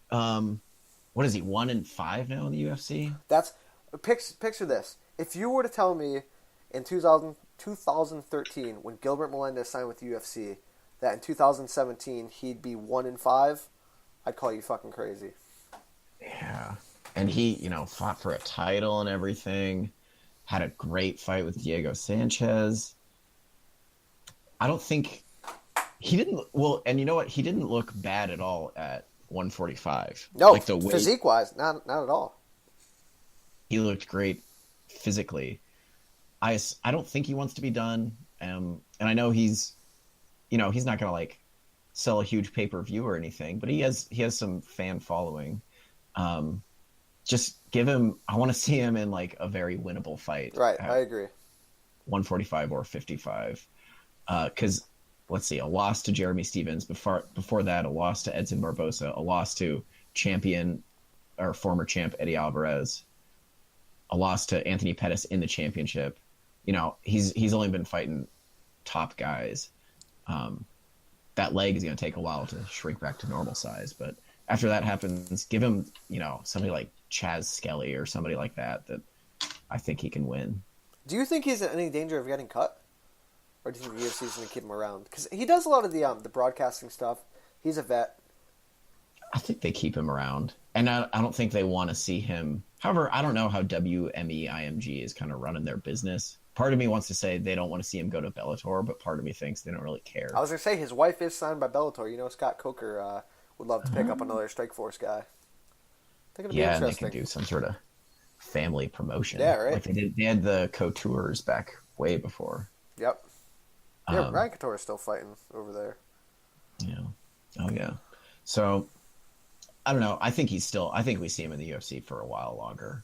C: What is he, 1-5 now in the UFC?
B: That's picture this. If you were to tell me in 2013 when Gilbert Melendez signed with the UFC that in 2017 he'd be 1-5, I'd call you fucking crazy.
C: Yeah. And he, fought for a title and everything. Had a great fight with Diego Sanchez. I don't think he didn't. Well, and you know what? He didn't look bad at all at 145.
B: No, like physique-wise, not at all.
C: He looked great physically. I don't think he wants to be done. And I know he's not going to like sell a huge pay-per-view or anything, but he has some fan following. Just give him, I want to see him in like a very winnable fight.
B: Right. I agree.
C: 145 or 55. Cause let's see, a loss to Jeremy Stevens before that, a loss to Edson Barbosa, a loss to former champ Eddie Alvarez, a loss to Anthony Pettis in the championship. He's only been fighting top guys. That leg is going to take a while to shrink back to normal size, but after that happens, give him, somebody like Chaz Skelly or somebody like that I think he can win.
B: Do you think he's in any danger of getting cut? Or do you think the UFC is going to keep him around? Because he does a lot of the broadcasting stuff. He's a vet.
C: I think they keep him around. And I don't think they want to see him. However, I don't know how WME IMG is kind of running their business. Part of me wants to say they don't want to see him go to Bellator, but part of me thinks they don't really care.
B: I was going to say, his wife is signed by Bellator. Scott Coker would love to pick up another Strikeforce guy. I think it'd be interesting.
C: And they can do some sort of family promotion.
B: Yeah, right.
C: Like they had the Coutures back way before.
B: Yep. Yeah, Ryan Couture is still fighting over there.
C: Yeah. Oh, yeah. So, I don't know. I think we see him in the UFC for a while longer.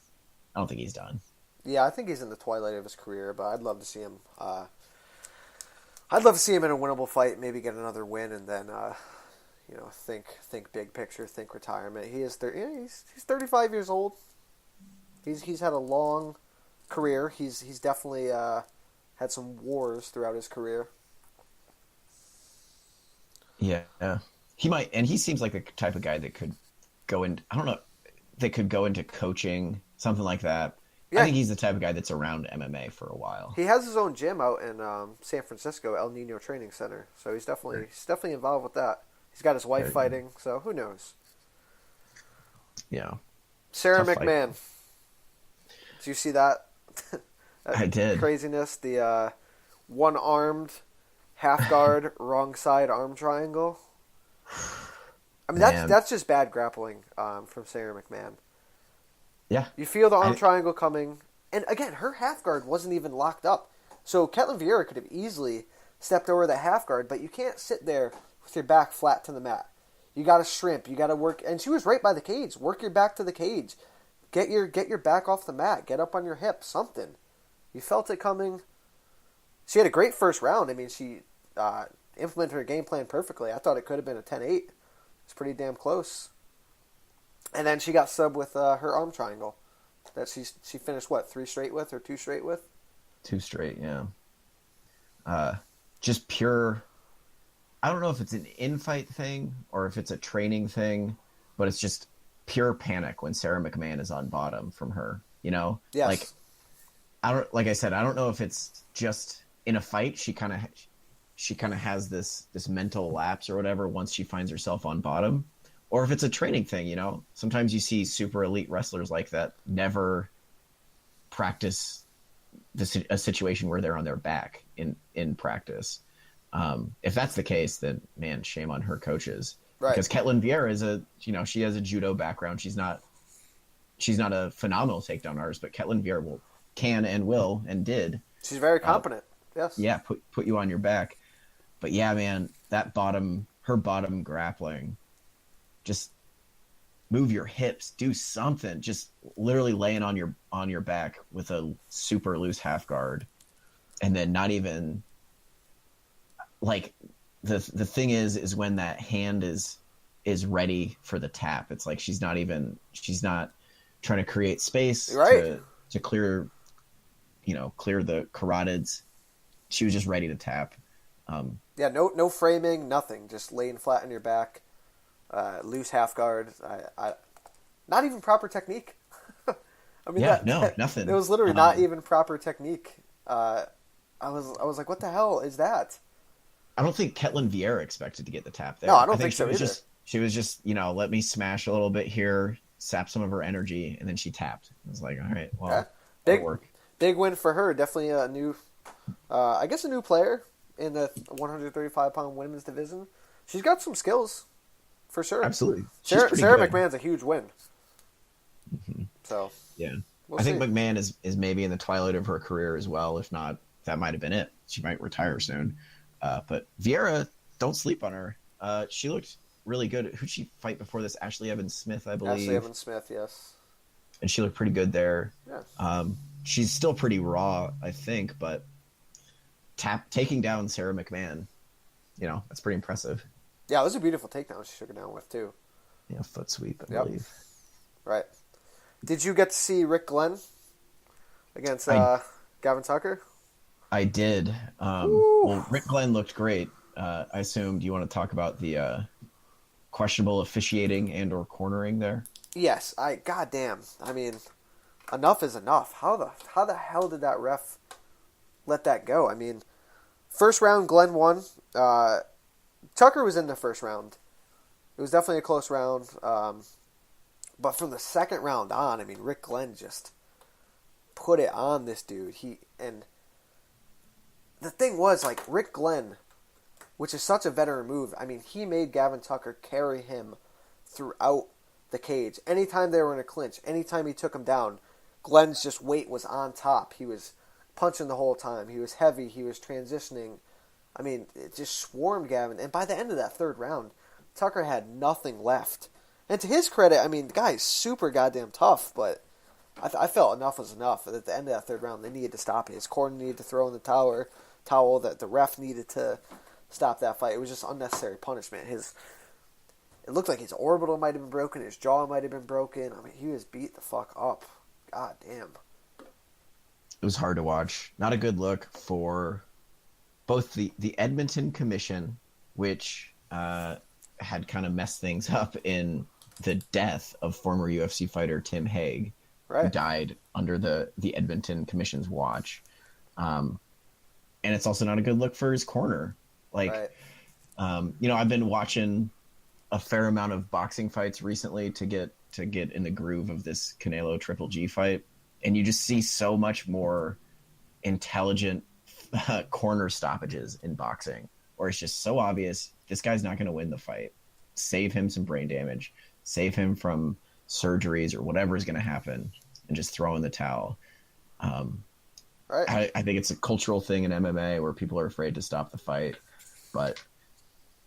C: I don't think he's done. Yeah,
B: I think he's in the twilight of his career, but I'd love to see him. I'd love to see him in a winnable fight, maybe get another win, and then, think big picture, think retirement. He's 35 years old. He's had a long career. He's definitely had some wars throughout his career.
C: Yeah, he might, and he seems like the type of guy that could go in. I don't know, they could go into coaching, something like that. Yeah. I think he's the type of guy that's around MMA for a while.
B: He has his own gym out in San Francisco, El Nino Training Center, so he's definitely involved with that. He's got his wife fighting, so who knows?
C: Yeah.
B: Sara McMann. Did you see that?
C: I did.
B: Craziness. The one-armed, half-guard, wrong side arm triangle. I mean, that's just bad grappling from Sara McMann.
C: Yeah.
B: You feel the arm triangle coming. And again, her half-guard wasn't even locked up. So Ketlin Vieira could have easily stepped over the half-guard, but you can't sit there with your back flat to the mat. You got to shrimp. You got to work. And she was right by the cage. Work your back to the cage. Get your back off the mat. Get up on your hip. Something. You felt it coming. She had a great first round. I mean, she implemented her game plan perfectly. I thought it could have been a 10-8. It's pretty damn close. And then she got subbed with her arm triangle that she finished, 3 straight with or 2 straight with?
C: 2 straight, yeah. Just pure... I don't know if it's an in-fight thing or if it's a training thing, but it's just pure panic when Sara McMann is on bottom from her, Yes. Like I said, I don't know if it's just in a fight she kind of has this mental lapse or whatever once she finds herself on bottom, or if it's a training thing, Sometimes you see super elite wrestlers like that never practice a situation where they're on their back in practice. If that's the case, then man, shame on her coaches. Right. Because Ketlin Vieira she has a judo background. She's not a phenomenal takedown artist, but Ketlin Vieira can and will and did.
B: She's very competent. Yes.
C: Yeah, put you on your back. But yeah, man, her bottom grappling, just move your hips, do something. Just literally laying on your back with a super loose half guard, and then not even like the thing is when that hand is ready for the tap. It's like she's not trying to create space to clear the carotids. She was just ready to tap.
B: No framing, nothing. Just laying flat on your back, loose half guard. Not even proper technique. I mean,
C: nothing.
B: It was literally not even proper technique. I was like, what the hell is that?
C: I don't think Ketlin Vieira expected to get the tap there.
B: No, I don't think so either.
C: She was just, let me smash a little bit here, sap some of her energy, and then she tapped. I was like, all right, well, that'll work.
B: Big win for her. Definitely a new player in the 135-pound women's division. She's got some skills, for sure.
C: Absolutely.
B: Sara McMann's a huge win.
C: Mm-hmm.
B: So
C: yeah, I think McMann is maybe in the twilight of her career as well, if not that might have been it. She might retire soon. But Vieira, don't sleep on her. She looked really good. Who'd she fight before this? Ashley Evans Smith, I believe.
B: Ashley Evans Smith, yes.
C: And she looked pretty good there.
B: Yeah.
C: She's still pretty raw, I think, but taking down Sara McMann, that's pretty impressive.
B: Yeah, it was a beautiful takedown she took her down with, too.
C: Yeah, foot sweep, I believe.
B: Right. Did you get to see Rick Glenn against Gavin Tucker?
C: I did. Well, Rick Glenn looked great. I assume, do you want to talk about the questionable officiating and or cornering there?
B: Yes. Goddamn. I mean, enough is enough. How the hell did that ref let that go? I mean, first round, Glenn won. Tucker was in the first round. It was definitely a close round. But from the second round on, I mean, Rick Glenn just put it on this dude. And the thing was, like, Rick Glenn, which is such a veteran move, I mean, he made Gavin Tucker carry him throughout the cage. Anytime they were in a clinch, anytime he took him down, Glenn's just weight was on top. He was punching the whole time. He was heavy. He was transitioning. I mean, it just swarmed Gavin. And by the end of that third round, Tucker had nothing left. And to his credit, I mean, the guy is super goddamn tough, but I felt enough was enough. At the end of that third round, they needed to stop it. His corner needed to throw in the towel that the ref needed to stop that fight. It was just unnecessary punishment. It looked like his orbital might have been broken. His jaw might have been broken. I mean, he was beat the fuck up. God damn.
C: It was hard to watch. Not a good look for both the Edmonton Commission, which had kind of messed things up in the death of former UFC fighter Tim Hague, who died under the Edmonton Commission's watch. And it's also not a good look for his corner. Like, I've been watching a fair amount of boxing fights recently to get in the groove of this Canelo Triple G fight, and you just see so much more intelligent corner stoppages in boxing, or it's just so obvious this guy's not going to win the fight. Save him some brain damage, save him from surgeries or whatever is going to happen, and just throw in the towel. I think it's a cultural thing in MMA where people are afraid to stop the fight, but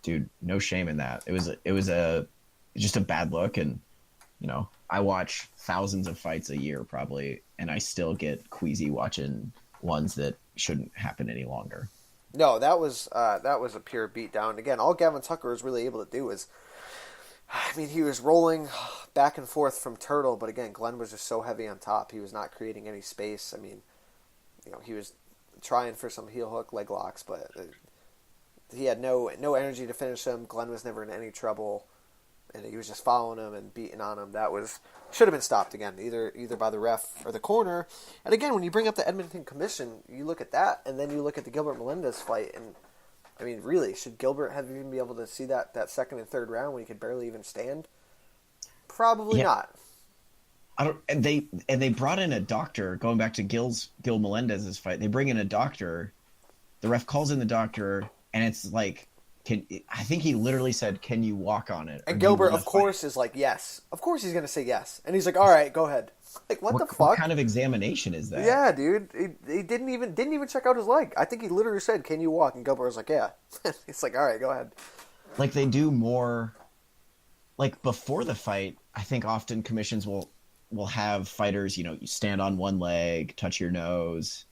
C: dude, no shame in that. It was just a bad look, and I watch thousands of fights a year probably, and I still get queasy watching ones that shouldn't happen any longer.
B: No, that was a pure beatdown. Again, all Gavin Tucker was really able to do was, I mean, he was rolling back and forth from Turtle, but again, Glenn was just so heavy on top. He was not creating any space. I mean, he was trying for some heel hook leg locks, but he had no energy to finish him. Glenn was never in any trouble, and he was just following him and beating on him. That should have been stopped again, either by the ref or the corner. And again, when you bring up the Edmonton Commission, you look at that, and then you look at the Gilbert Melendez fight, and I mean, really, should Gilbert have even be able to see that second and third round when he could barely even stand? Probably not.
C: And they brought in a doctor. Going back to Gil Melendez's fight, they bring in a doctor. The ref calls in the doctor, and it's like, I think he literally said, "Can you walk on it?"
B: And Gilbert, of course, is like, "Yes." Of course, he's gonna say yes, and he's like, "All right, go ahead." Like, what the fuck?
C: What kind of examination is that?
B: Yeah, dude, he didn't even check out his leg. I think he literally said, "Can you walk?" And Gilbert was like, "Yeah." It's like, "All right, go ahead."
C: Like, they do more. Like, before the fight, I think often commissions will have fighters, you stand on one leg, touch your nose,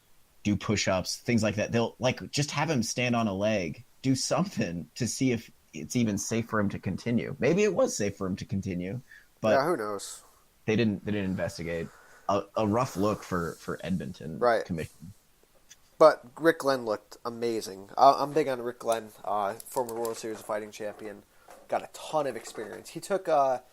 C: do push-ups, things like that. They'll just have him stand on a leg, do something to see if it's even safe for him to continue. Maybe it was safe for him to continue, but
B: yeah, who knows? They
C: didn't investigate. A rough look for Edmonton Commission.
B: But Rick Glenn looked amazing. I'm big on Rick Glenn, former World Series of Fighting champion. Got a ton of experience. He took that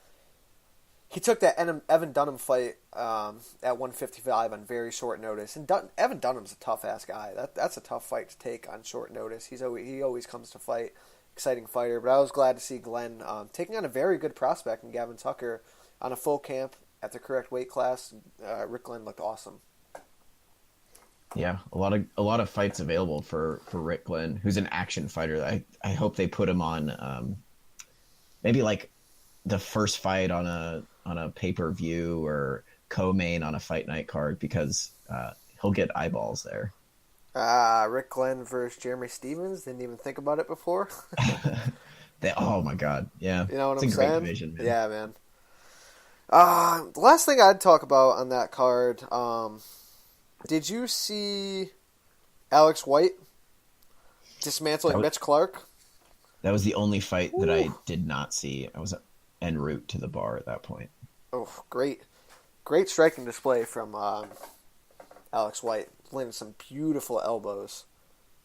B: Evan Dunham fight at 155 on very short notice. And Evan Dunham's a tough-ass guy. That's a tough fight to take on short notice. He always comes to fight. Exciting fighter. But I was glad to see Glenn taking on a very good prospect in Gavin Tucker on a full camp at the correct weight class. Rick Glenn looked awesome.
C: Yeah, a lot of fights available for Rick Glenn, who's an action fighter. I hope they put him on maybe like the first fight on a pay-per-view or co-main on a fight night card, because he'll get eyeballs there.
B: Rick Glenn versus Jeremy Stevens. Didn't even think about it before.
C: Oh my god, yeah.
B: You know what
C: It's
B: I'm
C: a great
B: saying?
C: division, man.
B: Yeah, man. The last thing I'd talk about on that card, did you see Alex White dismantling Mitch Clark?
C: That was the only fight that I did not see. I was en route to the bar at that point.
B: Oh, great striking display from Alex White. Landed some beautiful elbows.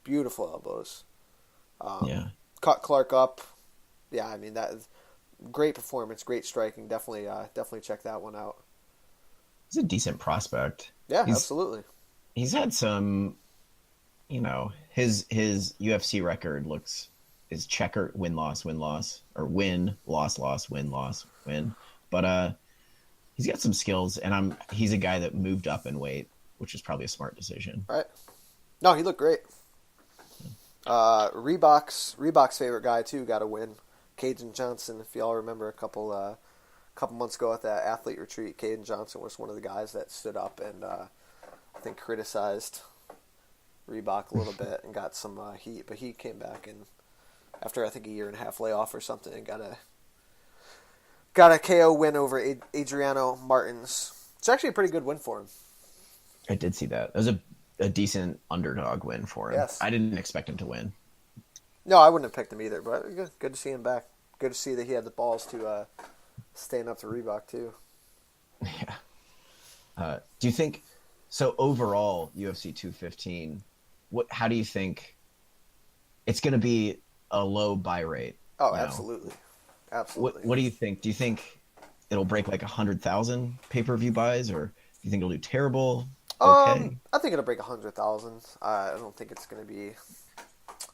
C: Yeah.
B: Cut Clark up. Yeah, I mean, that is great performance, great striking. Definitely check that one out.
C: He's a decent prospect.
B: Yeah, absolutely.
C: He's had some, his UFC record is checker, win-loss, or win, loss, win. But he's got some skills, and he's a guy that moved up in weight, which is probably a smart decision.
B: Right. No, he looked great. Reebok's favorite guy too got a win. Caden Johnson, if y'all remember a couple months ago at that athlete retreat, Caden Johnson was one of the guys that stood up and I think criticized Reebok a little bit and got some heat, but he came back and after I think a year and a half layoff or something and got a KO win over Adriano Martins. It's actually a pretty good win for him.
C: I did see that. It was a decent underdog win for him.
B: Yes.
C: I didn't expect him to win.
B: No, I wouldn't have picked him either, but good to see him back. Good to see that he had the balls to stand up to Reebok too.
C: Yeah. Do you think so? Overall, UFC 215. How do you think it's going to be a low buy rate?
B: Oh, absolutely.
C: What do you think? Do you think it'll break like 100,000 pay-per-view buys, or do you think it'll do terrible? Okay.
B: I think it'll break 100,000. I don't think it's going to be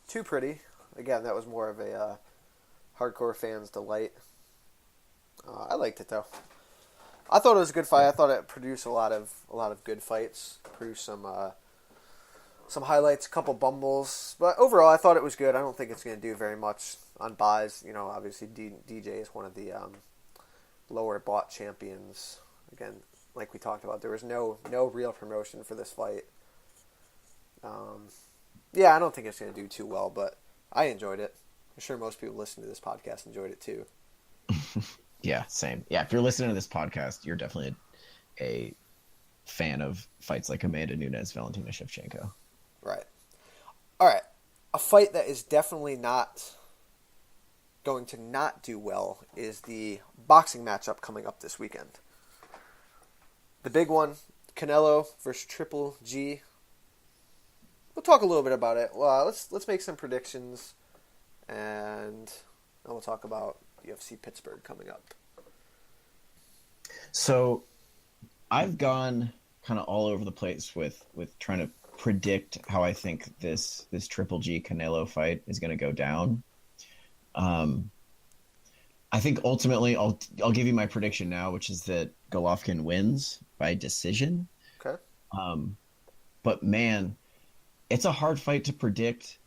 B: too pretty. Again, that was more of a hardcore fan's delight. I liked it though. I thought it was a good fight. I thought it produced a lot of good fights. Produced some highlights, a couple bumbles, but overall, I thought it was good. I don't think it's going to do very much on buys. Obviously, DJ is one of the lower bought champions. Again, like we talked about, there was no real promotion for this fight. Yeah, I don't think it's going to do too well, but I enjoyed it. I'm sure most people listening to this podcast enjoyed it too.
C: Yeah, same. Yeah, if you're listening to this podcast, you're definitely a fan of fights like Amanda Nunes, Valentina Shevchenko.
B: Right. All right. A fight that is definitely not going to not do well is the boxing matchup coming up this weekend. The big one, Canelo versus Triple G. We'll talk a little bit about it. Well, let's make some predictions, and then we'll talk about UFC Pittsburgh coming up.
C: So, I've gone kind of all over the place with trying to predict how I think this Triple G Canelo fight is going to go down. I think ultimately I'll give you my prediction now, which is that Golovkin wins by decision.
B: Okay.
C: But man, it's a hard fight to predict.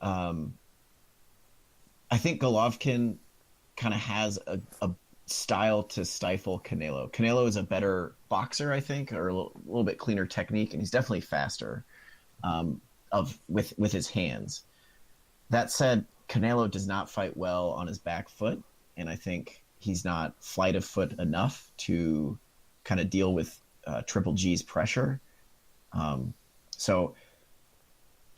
C: I think Golovkin kind of has a style to stifle Canelo. Canelo is a better boxer, I think, or a little bit cleaner technique, and he's definitely faster with his hands. That said, Canelo does not fight well on his back foot, and I think he's not flight of foot enough to kind of deal with Triple G's pressure. So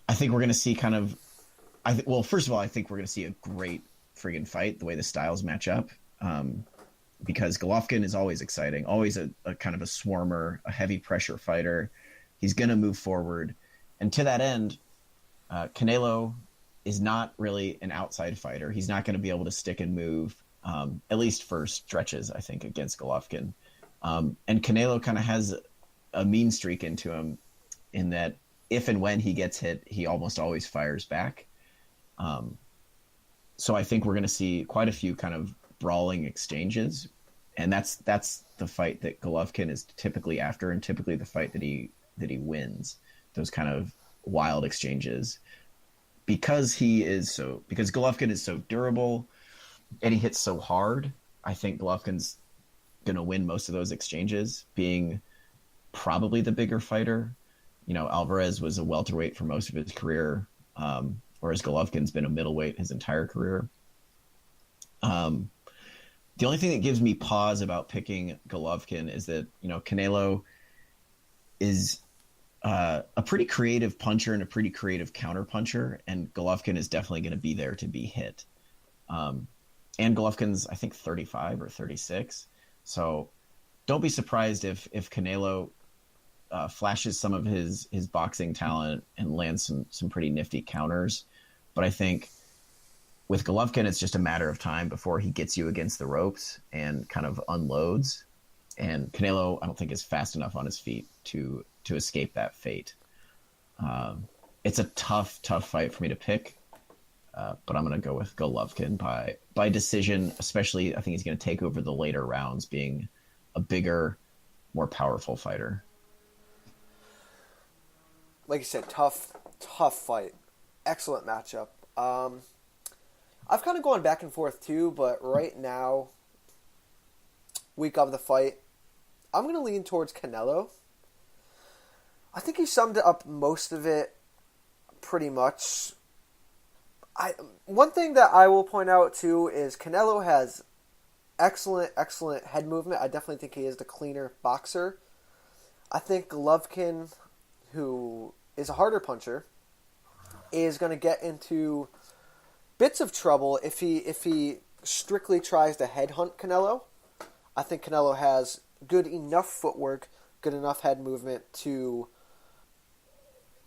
C: I think we're going to see first of all, I think we're going to see a great friggin' fight, the way the styles match up. Because Golovkin is always exciting, always a kind of a swarmer, a heavy pressure fighter. He's going to move forward. And to that end, Canelo is not really an outside fighter. He's not going to be able to stick and move, at least for stretches, I think, against Golovkin. And Canelo kind of has a mean streak into him in that if and when he gets hit, he almost always fires back. So I think we're going to see quite a few kind of brawling exchanges, and that's the fight that Golovkin is typically after, and typically the fight that he wins, those kind of wild exchanges, because Golovkin is so durable and he hits so hard. I think Golovkin's going to win most of those exchanges, being probably the bigger fighter. Alvarez was a welterweight for most of his career, whereas Golovkin's been a middleweight his entire career. The only thing that gives me pause about picking Golovkin is that, Canelo is a pretty creative puncher and a pretty creative counter puncher, and Golovkin is definitely going to be there to be hit. And Golovkin's, I think, 35 or 36. So don't be surprised if Canelo flashes some of his boxing talent and lands some pretty nifty counters. But I think with Golovkin, it's just a matter of time before he gets you against the ropes and kind of unloads. And Canelo, I don't think, is fast enough on his feet to escape that fate. It's a tough fight for me to pick, but I'm going to go with Golovkin by decision, especially I think he's going to take over the later rounds, being a bigger, more powerful fighter.
B: Like you said, tough fight. Excellent matchup. I've kind of gone back and forth too, but right now, week of the fight, I'm going to lean towards Canelo. I think he summed up most of it pretty much. One thing that I will point out too is Canelo has excellent head movement. I definitely think he is the cleaner boxer. I think Golovkin, who is a harder puncher, is going to get into bits of trouble if he strictly tries to headhunt Canelo. I think Canelo has good enough footwork, good enough head movement to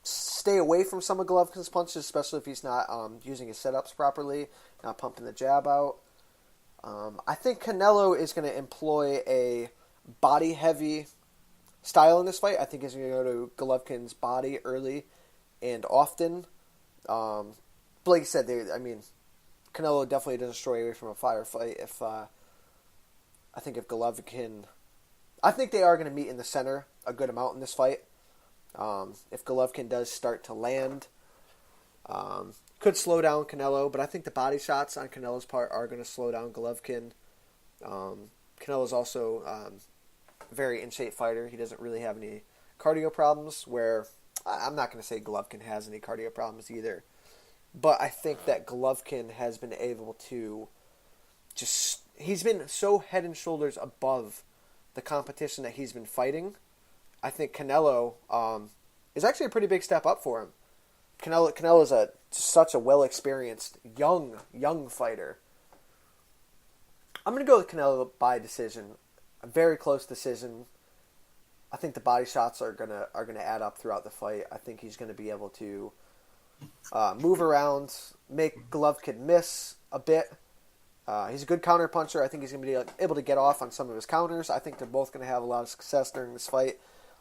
B: stay away from some of Golovkin's punches, especially if he's not using his setups properly, not pumping the jab out. I think Canelo is going to employ a body-heavy style in this fight. I think he's going to go to Golovkin's body early and often. But like you said, Canelo definitely doesn't stray away from a firefight. I think they are going to meet in the center a good amount in this fight. If Golovkin does start to land, could slow down Canelo, but I think the body shots on Canelo's part are going to slow down Golovkin. Canelo's also a very in-shape fighter. He doesn't really have any cardio problems, where I'm not going to say Golovkin has any cardio problems either. But I think that Golovkin has been able to he's been so head and shoulders above the competition that he's been fighting. I think Canelo is actually a pretty big step up for him. Canelo is such a well-experienced, young fighter. I'm going to go with Canelo by decision. A very close decision. I think the body shots are gonna add up throughout the fight. I think he's going to be able to move around, make Golovkin miss a bit. He's a good counter puncher. I think he's going to be able to get off on some of his counters. I think they're both going to have a lot of success during this fight.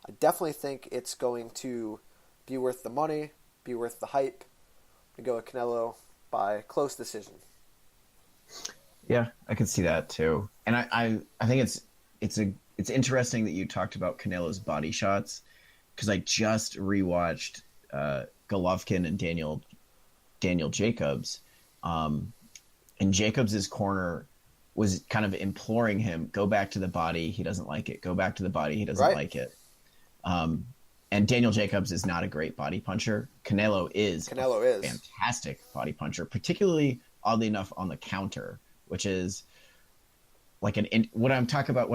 B: I definitely think it's going to be worth the money, be worth the hype. I go with Canelo by close decision.
C: Yeah, I can see that too. And I think it's interesting that you talked about Canelo's body shots, because I just rewatched Golovkin and Daniel Jacobs, and Jacobs' corner was kind of imploring him, go back to the body, he doesn't like it. Go back to the body, he doesn't like it. And Daniel Jacobs is not a great body puncher. Canelo is a fantastic body puncher, particularly, oddly enough, on the counter, which is like when I talk about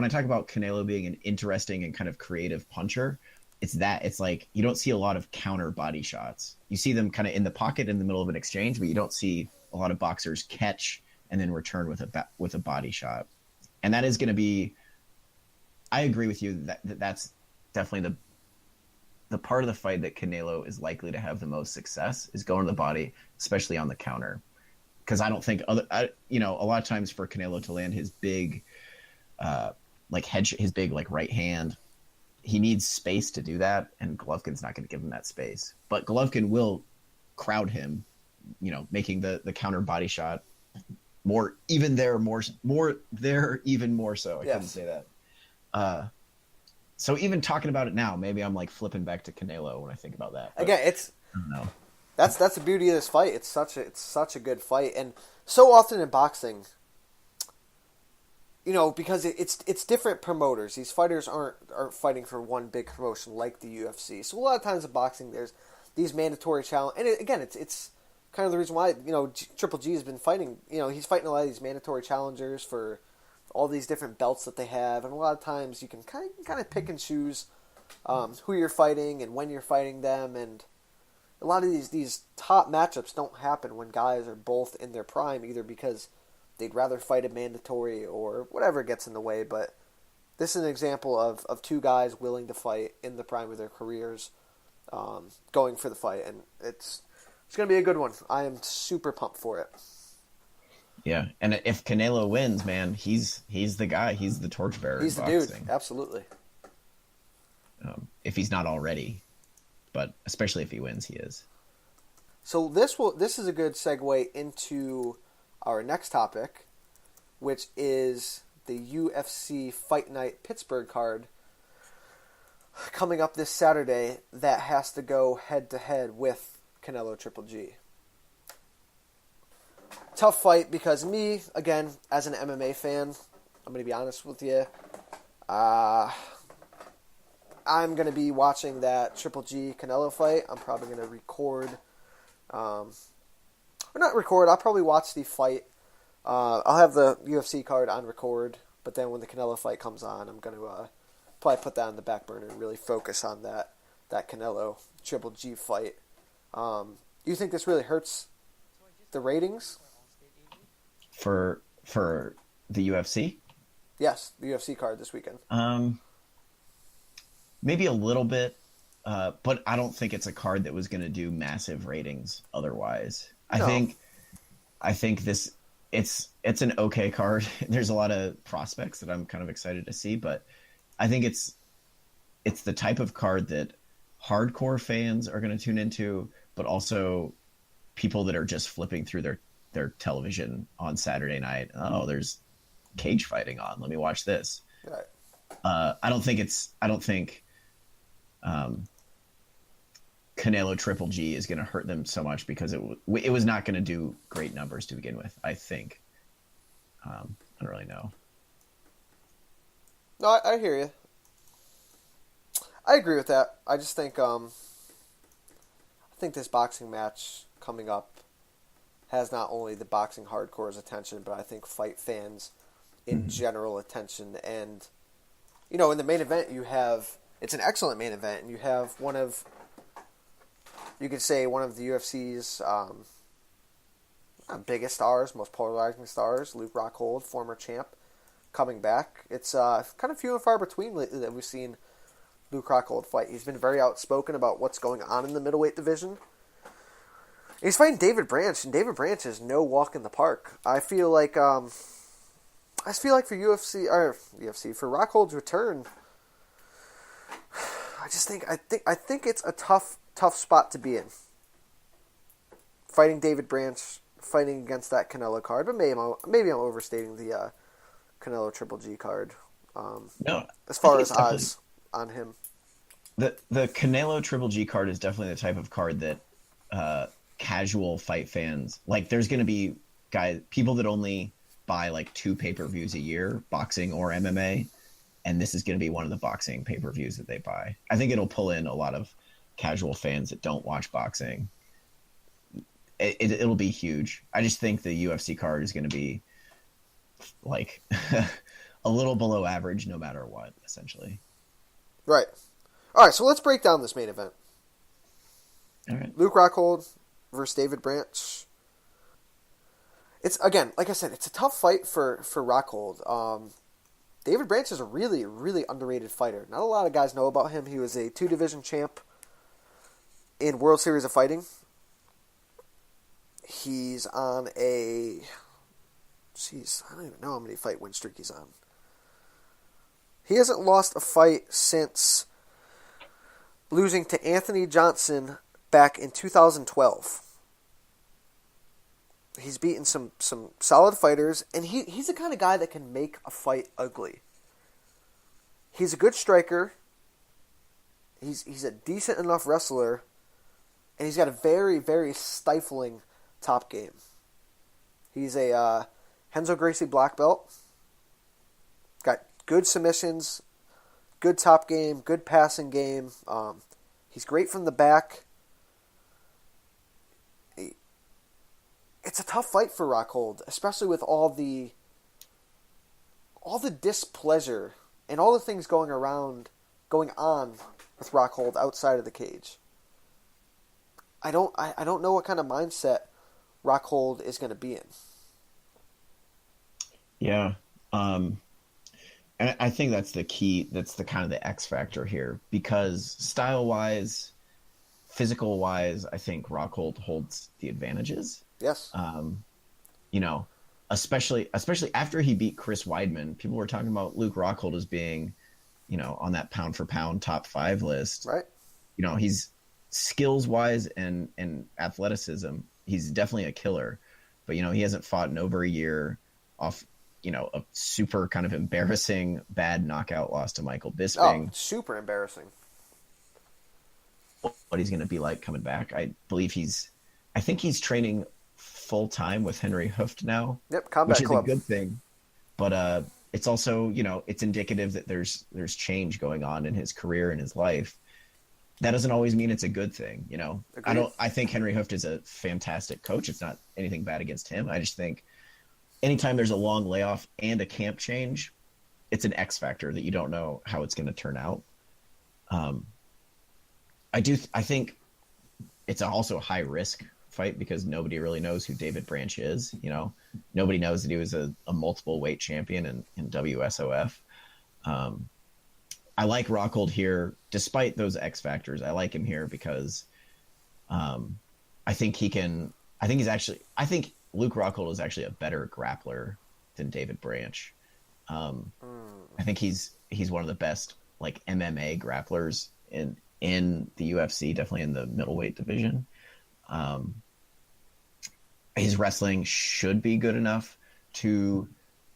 C: Canelo being an interesting and kind of creative puncher, it's like you don't see a lot of counter body shots. You see them kind of in the pocket in the middle of an exchange, but you don't see a lot of boxers catch and then return with a body shot. And that is going to be, I agree with you that's definitely the part of the fight that Canelo is likely to have the most success is going to the body, especially on the counter. Because I don't think a lot of times for Canelo to land his big, his big right hand, he needs space to do that, and Golovkin's not going to give him that space. But Golovkin will crowd him, making the counter body shot even more so. I couldn't say that. So even talking about it now, maybe I'm flipping back to Canelo when I think about that. But
B: again,
C: I don't know.
B: That's the beauty of this fight. It's such a good fight, and so often in boxing, because it's different promoters. These fighters aren't fighting for one big promotion like the UFC. So a lot of times in boxing, there's these mandatory challenge, and again, it's kind of the reason why Triple G has been fighting. He's fighting a lot of these mandatory challengers for all these different belts that they have, and a lot of times you can kind of pick and choose who you're fighting and when you're fighting them, and a lot of these top matchups don't happen when guys are both in their prime, either because they'd rather fight a mandatory or whatever gets in the way. But this is an example of two guys willing to fight in the prime of their careers, going for the fight, and it's going to be a good one. I am super pumped for it.
C: Yeah, and if Canelo wins, man, he's the guy. He's the torchbearer.
B: He's the dude. Absolutely.
C: If he's not already, but especially if he wins, he is.
B: So this is a good segue into our next topic, which is the UFC Fight Night Pittsburgh card coming up this Saturday that has to go head-to-head with Canelo Triple G. Tough fight because me, again, as an MMA fan, I'm going to be honest with you, I'm going to be watching that Triple G Canelo fight. I'm probably going to record, or not record, I'll probably watch the fight. I'll have the UFC card on record, but then when the Canelo fight comes on, I'm going to probably put that on the back burner and really focus on that Canelo Triple G fight. You think this really hurts the ratings?
C: For the UFC?
B: Yes, the UFC card this weekend.
C: Maybe a little bit, but I don't think it's a card that was going to do massive ratings otherwise.
B: No.
C: I think this it's an okay card. There's a lot of prospects that I'm kind of excited to see, but I think it's the type of card that hardcore fans are going to tune into, but also people that are just flipping through their television on Saturday night. Oh, there's cage fighting on. Let me watch this.
B: Right.
C: I don't think Canelo Triple G is going to hurt them so much because it was not going to do great numbers to begin with, I think. I don't really know.
B: No, I hear you. I agree with that. I just think this boxing match coming up has not only the boxing hardcore's attention, but I think fight fans in general attention. And, in the main event it's an excellent main event, and you have one of the UFC's biggest stars, most polarizing stars, Luke Rockhold, former champ, coming back. It's kind of few and far between lately that we've seen Luke Rockhold fight. He's been very outspoken about what's going on in the middleweight division. He's fighting David Branch, and David Branch is no walk in the park. I feel like for for Rockhold's return, I think it's a tough spot to be in. Fighting David Branch, fighting against that Canelo card, but maybe I'm overstating the Canelo Triple G card.
C: No,
B: as far as odds on him.
C: The Canelo Triple G card is definitely the type of card that casual fight fans, like, there's going to be people that only buy like 2 pay-per-views a year, boxing or MMA, and this is going to be one of the boxing pay-per-views that they buy. I think it'll pull in a lot of casual fans that don't watch boxing. It'll be huge. I just think the UFC card is going to be like a little below average no matter what, essentially.
B: Right. All right, so let's break down this main event.
C: All right.
B: Luke Rockhold versus David Branch. It's, again, like I said, it's a tough fight for Rockhold. David Branch is a really, really underrated fighter. Not a lot of guys know about him. He was a 2-division champ in World Series of Fighting. He's on I don't even know how many fight win streak he's on. He hasn't lost a fight since losing to Anthony Johnson back in 2012. He's beaten some solid fighters, and he's the kind of guy that can make a fight ugly. He's a good striker. He's a decent enough wrestler, and he's got a very, very stifling top game. He's a Renzo Gracie black belt. good submissions, good top game, good passing game. He's great from the back. It's a tough fight for Rockhold, especially with all the displeasure and all the things going on with Rockhold outside of the cage. I don't know what kind of mindset Rockhold is going to be in.
C: Yeah. And I think that's the key. That's the kind of the X factor here, because style-wise, physical-wise, I think Rockhold holds the advantages.
B: Yes.
C: You know, especially after he beat Chris Weidman, people were talking about Luke Rockhold as being, you know, on that pound for pound top 5 list.
B: Right.
C: You know, he's skills-wise and athleticism, he's definitely a killer. But, you know, he hasn't fought in over a year off, you know, a super kind of embarrassing bad knockout loss to Michael Bisping.
B: Oh, super embarrassing.
C: What he's going to be like coming back. I think he's training full time with Henry Hooft now.
B: Yep, Combat
C: which is
B: Club.
C: a good thing. But it's also, you know, it's indicative that there's change going on in his career and his life. That doesn't always mean it's a good thing, you know.
B: Agreed.
C: I think Henry Hooft is a fantastic coach. It's not anything bad against him. I just think anytime there's a long layoff and a camp change, it's an X factor that you don't know how it's going to turn out. I think it's also a high risk fight because nobody really knows who David Branch is. You know, nobody knows that he was a multiple weight champion in WSOF. I like Rockhold here, despite those X factors. I like him here because I think Luke Rockhold is actually a better grappler than David Branch. I think he's one of the best like MMA grapplers in the UFC, definitely in the middleweight division. His wrestling should be good enough to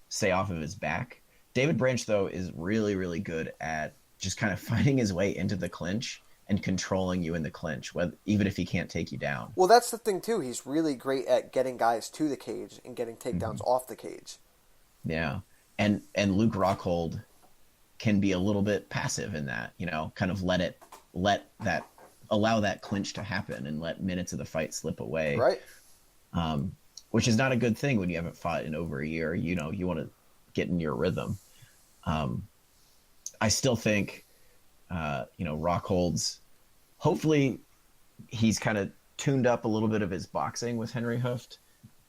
C: stay off of his back. David Branch, though, is really, really good at just kind of finding his way into the clinch and controlling you in the clinch, even if he can't take you down.
B: Well, that's the thing, too. He's really great at getting guys to the cage and getting takedowns off the cage.
C: Yeah. And Luke Rockhold can be a little bit passive in that, you know, kind of allow that clinch to happen and let minutes of the fight slip away.
B: Right.
C: Which is not a good thing when you haven't fought in over a year. You know, you want to get in your rhythm. I still think, you know, Rockhold's, hopefully he's kind of tuned up a little bit of his boxing with Henry Hooft.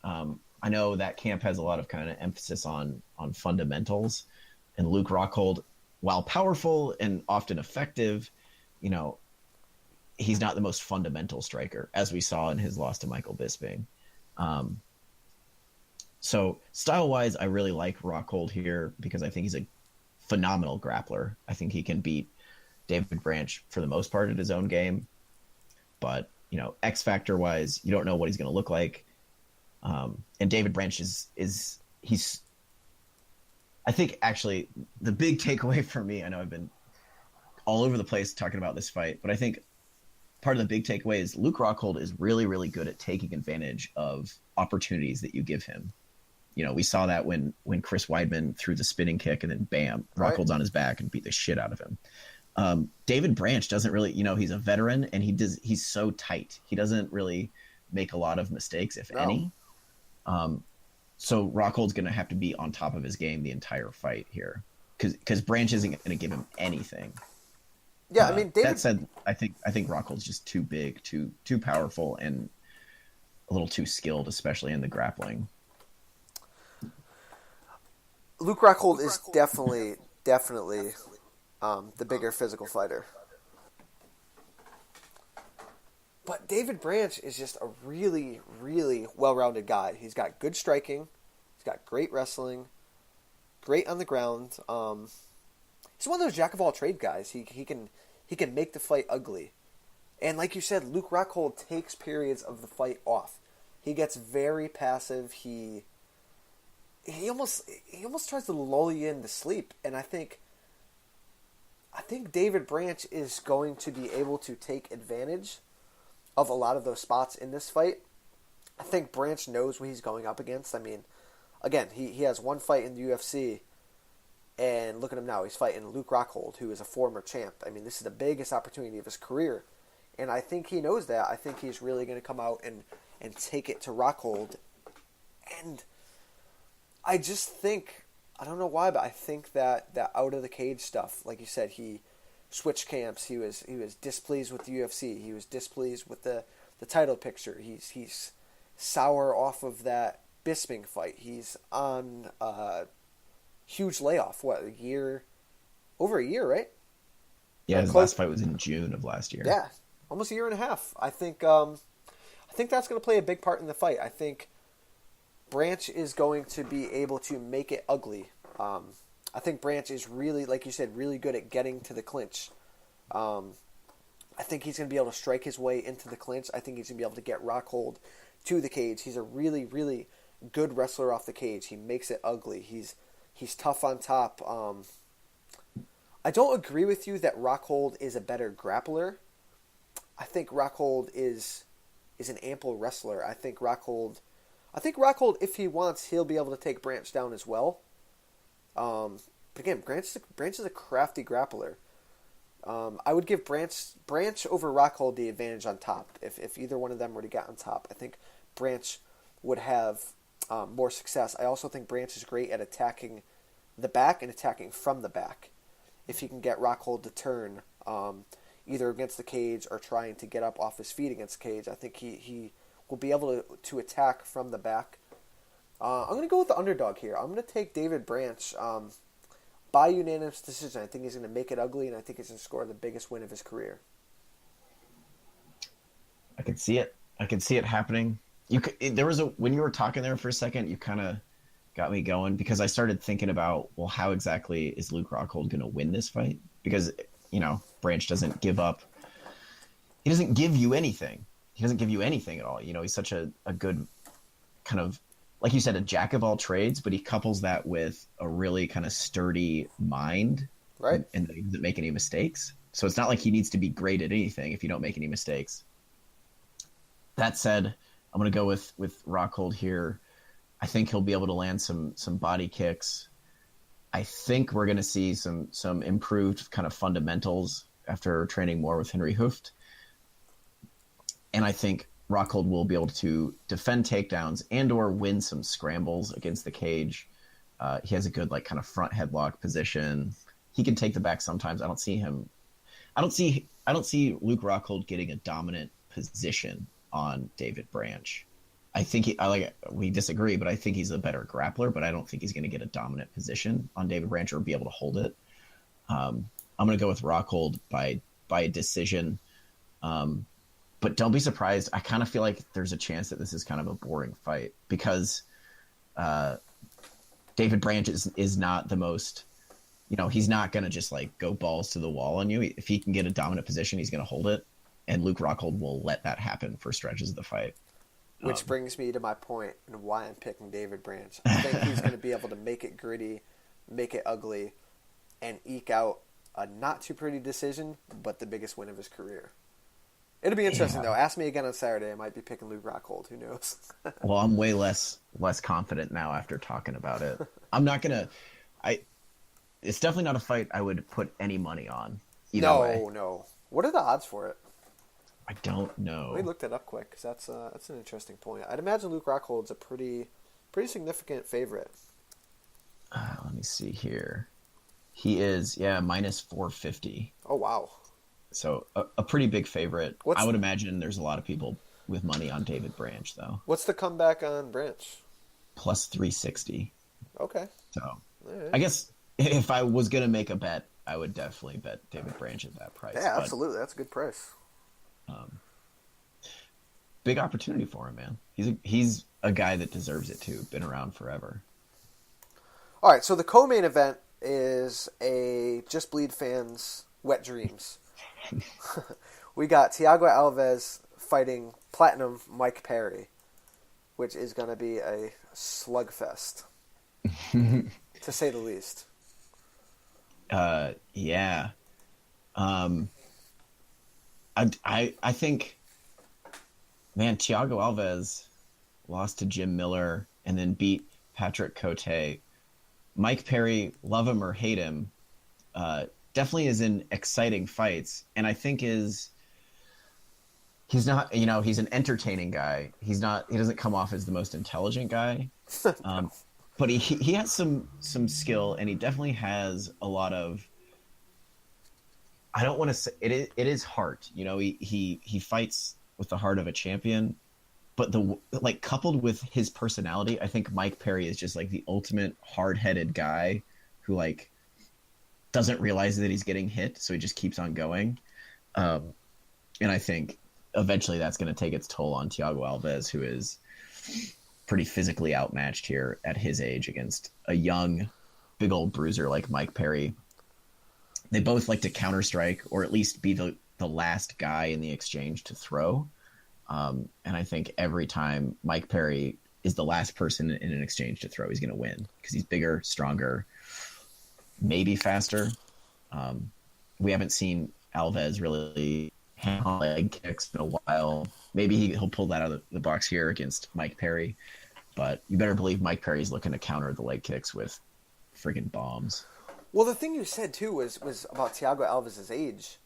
C: I know that camp has a lot of kind of emphasis on fundamentals, and Luke Rockhold, while powerful and often effective, you know, he's not the most fundamental striker, as we saw in his loss to Michael Bisping. So style-wise, I really like Rockhold here because I think he's a phenomenal grappler. I think he can beat David Branch for the most part at his own game. But, you know, X factor-wise, you don't know what he's going to look like. And David Branch he's I think actually the big takeaway for me, I know I've been all over the place talking about this fight, but I think part of the big takeaway is Luke Rockhold is really, really good at taking advantage of opportunities that you give him. You know, we saw that when Chris Weidman threw the spinning kick and then bam, Rockhold's on his back and beat the shit out of him. David Branch doesn't really, you know, he's a veteran and he's so tight. He doesn't really make a lot of mistakes, if any. So Rockhold's going to have to be on top of his game the entire fight here because Branch isn't going to give him anything.
B: Yeah, I mean, David...
C: That said, I think Rockhold's just too big, too powerful, and a little too skilled, especially in the grappling.
B: Luke Rockhold is definitely the bigger physical fighter. But David Branch is just a really, really well-rounded guy. He's got good striking. He's got great wrestling. Great on the ground. He's one of those jack-of-all-trade guys. He can make the fight ugly. And like you said, Luke Rockhold takes periods of the fight off. He gets very passive. He almost tries to lull you into sleep. And I think David Branch is going to be able to take advantage of a lot of those spots in this fight. I think Branch knows what he's going up against. I mean, again, he has one fight in the UFC, And look at him now. He's fighting Luke Rockhold, who is a former champ. I mean, this is the biggest opportunity of his career. And I think he knows that. I think he's really going to come out and take it to Rockhold. And I just think, I don't know why, but I think that out of the cage stuff, like you said, he switched camps. He was displeased with the UFC. He was displeased with the title picture. He's sour off of that Bisping fight. He's on huge layoff. What, over a year, right?
C: Yeah, his last fight was in June of last year.
B: Yeah, almost a year and a half. I think that's going to play a big part in the fight. I think Branch is going to be able to make it ugly. I think Branch is really, like you said, really good at getting to the clinch. I think he's going to be able to strike his way into the clinch. I think he's going to be able to get Rockhold to the cage. He's a really, really good wrestler off the cage. He makes it ugly. He's tough on top. I don't agree with you that Rockhold is a better grappler. I think Rockhold is an ample wrestler. I think Rockhold, if he wants, he'll be able to take Branch down as well. But again, Branch is a crafty grappler. I would give Branch over Rockhold the advantage on top. If either one of them were to get on top, I think Branch would have more success. I also think Branch is great at attacking the back and attacking from the back. If he can get Rockhold to turn either against the cage or trying to get up off his feet against the cage, I think he will be able to attack from the back. I'm going to go with the underdog here. I'm going to take David Branch by unanimous decision. I think he's going to make it ugly, and I think he's going to score the biggest win of his career.
C: I can see it. I can see it happening. When you were talking there for a second, you kind of got me going, because I started thinking about, well, how exactly is Luke Rockhold going to win this fight? Because, Branch doesn't give up. He doesn't give you anything. He doesn't give you anything at all. He's such a good kind of, like you said, a jack of all trades, but he couples that with a really kind of sturdy mind.
B: Right.
C: And he doesn't make any mistakes. So it's not like he needs to be great at anything if you don't make any mistakes. That said, I'm going to go with Rockhold here. I think he'll be able to land some body kicks. I think we're going to see some improved kind of fundamentals after training more with Henry Hooft. And I think Rockhold will be able to defend takedowns and or win some scrambles against the cage. He has a good kind of front headlock position. He can take the back sometimes. I don't see Luke Rockhold getting a dominant position on David Branch. I think we disagree, but I think he's a better grappler, but I don't think he's going to get a dominant position on David Branch or be able to hold it. I'm going to go with Rockhold by decision. But don't be surprised. I kind of feel like there's a chance that this is kind of a boring fight, because David Branch is not the most, he's not going to just go balls to the wall on you. If he can get a dominant position, he's going to hold it. And Luke Rockhold will let that happen for stretches of the fight.
B: Which brings me to my point and why I'm picking David Branch. I think he's going to be able to make it gritty, make it ugly, and eke out a not too pretty decision, but the biggest win of his career. It'll be interesting, though. Ask me again on Saturday. I might be picking Luke Rockhold. Who knows?
C: Well, I'm way less confident now after talking about it. I'm not going to... It's definitely not a fight I would put any money on.
B: No. What are the odds for it?
C: I don't know.
B: Let me look that up quick, because that's an interesting point. I'd imagine Luke Rockhold's a pretty significant favorite.
C: Let me see here. He is, minus 450.
B: Oh, wow.
C: So a pretty big favorite. I would imagine there's a lot of people with money on David Branch, though.
B: What's the comeback on Branch?
C: Plus 360.
B: Okay.
C: So
B: right.
C: I guess if I was going to make a bet, I would definitely bet David Branch at that price.
B: Yeah, absolutely. That's a good price.
C: Big opportunity for him, man. He's a guy that deserves it too. Been around forever.
B: All right, so the co-main event is a Just Bleed fans' wet dreams. We got Thiago Alves fighting Platinum Mike Perry, which is going to be a slugfest, to say the least.
C: Yeah. I think, man, Thiago Alves lost to Jim Miller and then beat Patrick Cote Mike Perry, love him or hate him, definitely is in exciting fights, and I think he's not, he's an entertaining guy. He doesn't come off as the most intelligent guy, but he has some skill, and he definitely has a lot of. I don't want to say it is heart. He fights with the heart of a champion, but coupled with his personality, I think Mike Perry is just like the ultimate hard-headed guy who doesn't realize that he's getting hit, so he just keeps on going. And I think eventually that's going to take its toll on Thiago Alves, who is pretty physically outmatched here at his age against a young, big old bruiser like Mike Perry. They both like to counter-strike, or at least be the last guy in the exchange to throw. And I think every time Mike Perry is the last person in an exchange to throw, he's going to win because he's bigger, stronger, maybe faster. We haven't seen Alves really hand leg kicks in a while. Maybe he'll pull that out of the box here against Mike Perry. But you better believe Mike Perry's looking to counter the leg kicks with friggin' bombs.
B: Well, the thing you said, too, was about Thiago Alves' age,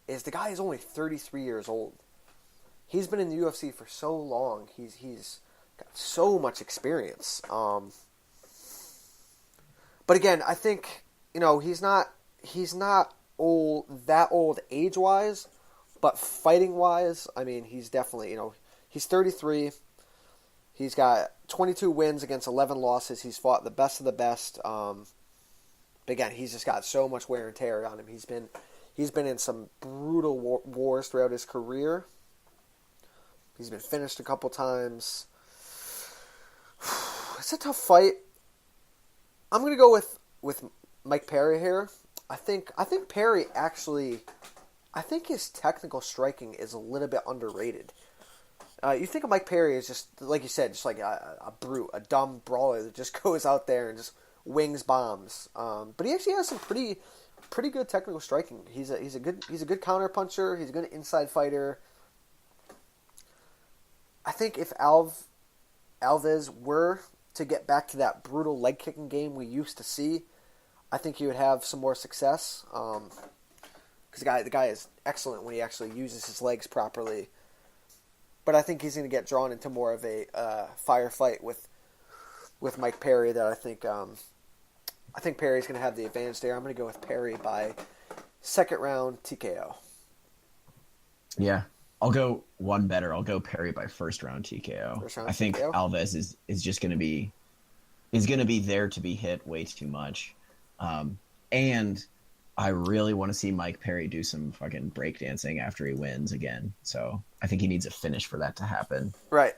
B: is the guy is only 33 years old. He's been in the UFC for so long. He's got so much experience. But again, I think, he's not that old age-wise, but fighting-wise, I mean, he's definitely, he's 33. He's got 22 wins against 11 losses. He's fought the best of the best. But again, he's just got so much wear and tear on him. He's been in some brutal wars throughout his career. He's been finished a couple times. It's a tough fight. I'm gonna go with Mike Perry here. I think Perry actually. I think his technical striking is a little bit underrated. You think of Mike Perry as just like you said, just like a brute, a dumb brawler that just goes out there and just wings bombs. But he actually has some pretty good technical striking. He's a good counter puncher. He's a good inside fighter. I think if Alves were to get back to that brutal leg kicking game we used to see, I think he would have some more success. Because the guy is excellent when he actually uses his legs properly. But I think he's going to get drawn into more of a firefight with Mike Perry. That I think Perry's going to have the advantage there. I'm going to go with Perry by second round TKO.
C: Yeah, I'll go one better. I'll go Perry by first round TKO. I think TKO? Alves is just going to be there to be hit way too much, and I really want to see Mike Perry do some fucking breakdancing after he wins again. So I think he needs a finish for that to happen.
B: Right.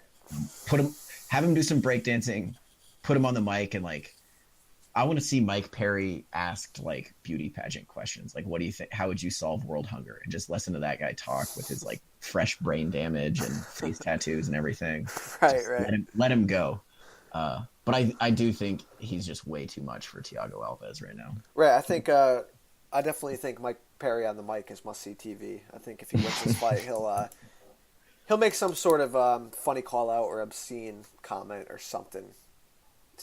C: Have him do some breakdancing, put him on the mic, and I want to see Mike Perry asked beauty pageant questions. What do you think? How would you solve world hunger? And just listen to that guy talk with his fresh brain damage and face tattoos and everything.
B: Right,
C: just
B: right.
C: Let him go. But I do think he's just way too much for Thiago Alves right now.
B: Right. I definitely think Mike Perry on the mic is must-see TV. I think if he wins this fight, he'll make some sort of funny call-out or obscene comment or something.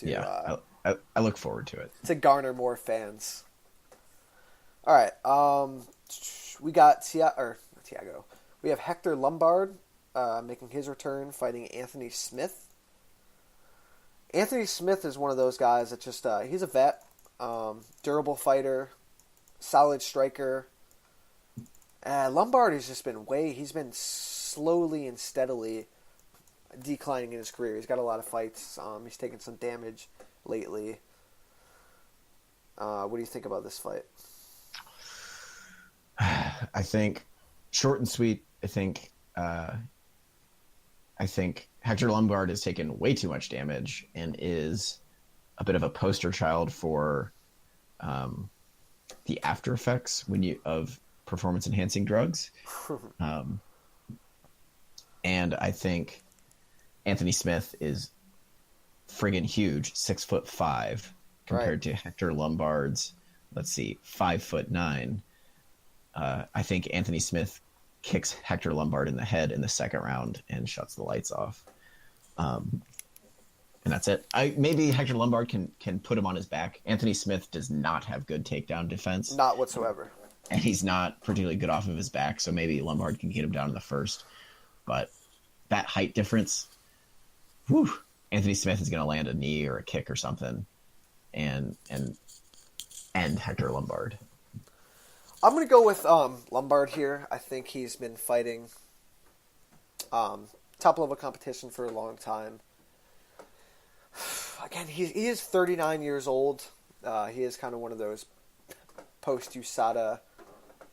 C: I look forward to it.
B: To garner more fans. All right. We got Thiago. We have Hector Lombard making his return, fighting Anthony Smith. Anthony Smith is one of those guys that just he's a vet, durable fighter, solid striker. Lombard has just been he's been slowly and steadily declining in his career. He's got a lot of fights. He's taken some damage lately. What do you think about this fight?
C: I think short and sweet. I think Hector Lombard has taken way too much damage and is a bit of a poster child for the after effects of performance enhancing drugs. And I think Anthony Smith is friggin' huge, 6'5", compared to Hector Lombard's, 5'9". I think Anthony Smith kicks Hector Lombard in the head in the second round and shuts the lights off. And and that's it. Maybe Hector Lombard can put him on his back. Anthony Smith does not have good takedown defense.
B: Not whatsoever.
C: And he's not particularly good off of his back, so maybe Lombard can get him down in the first. But that height difference, whew, Anthony Smith is going to land a knee or a kick or something and Hector Lombard.
B: I'm going to go with Lombard here. I think he's been fighting top-level competition for a long time. Again, he is 39 years old. He is kind of one of those post-USADA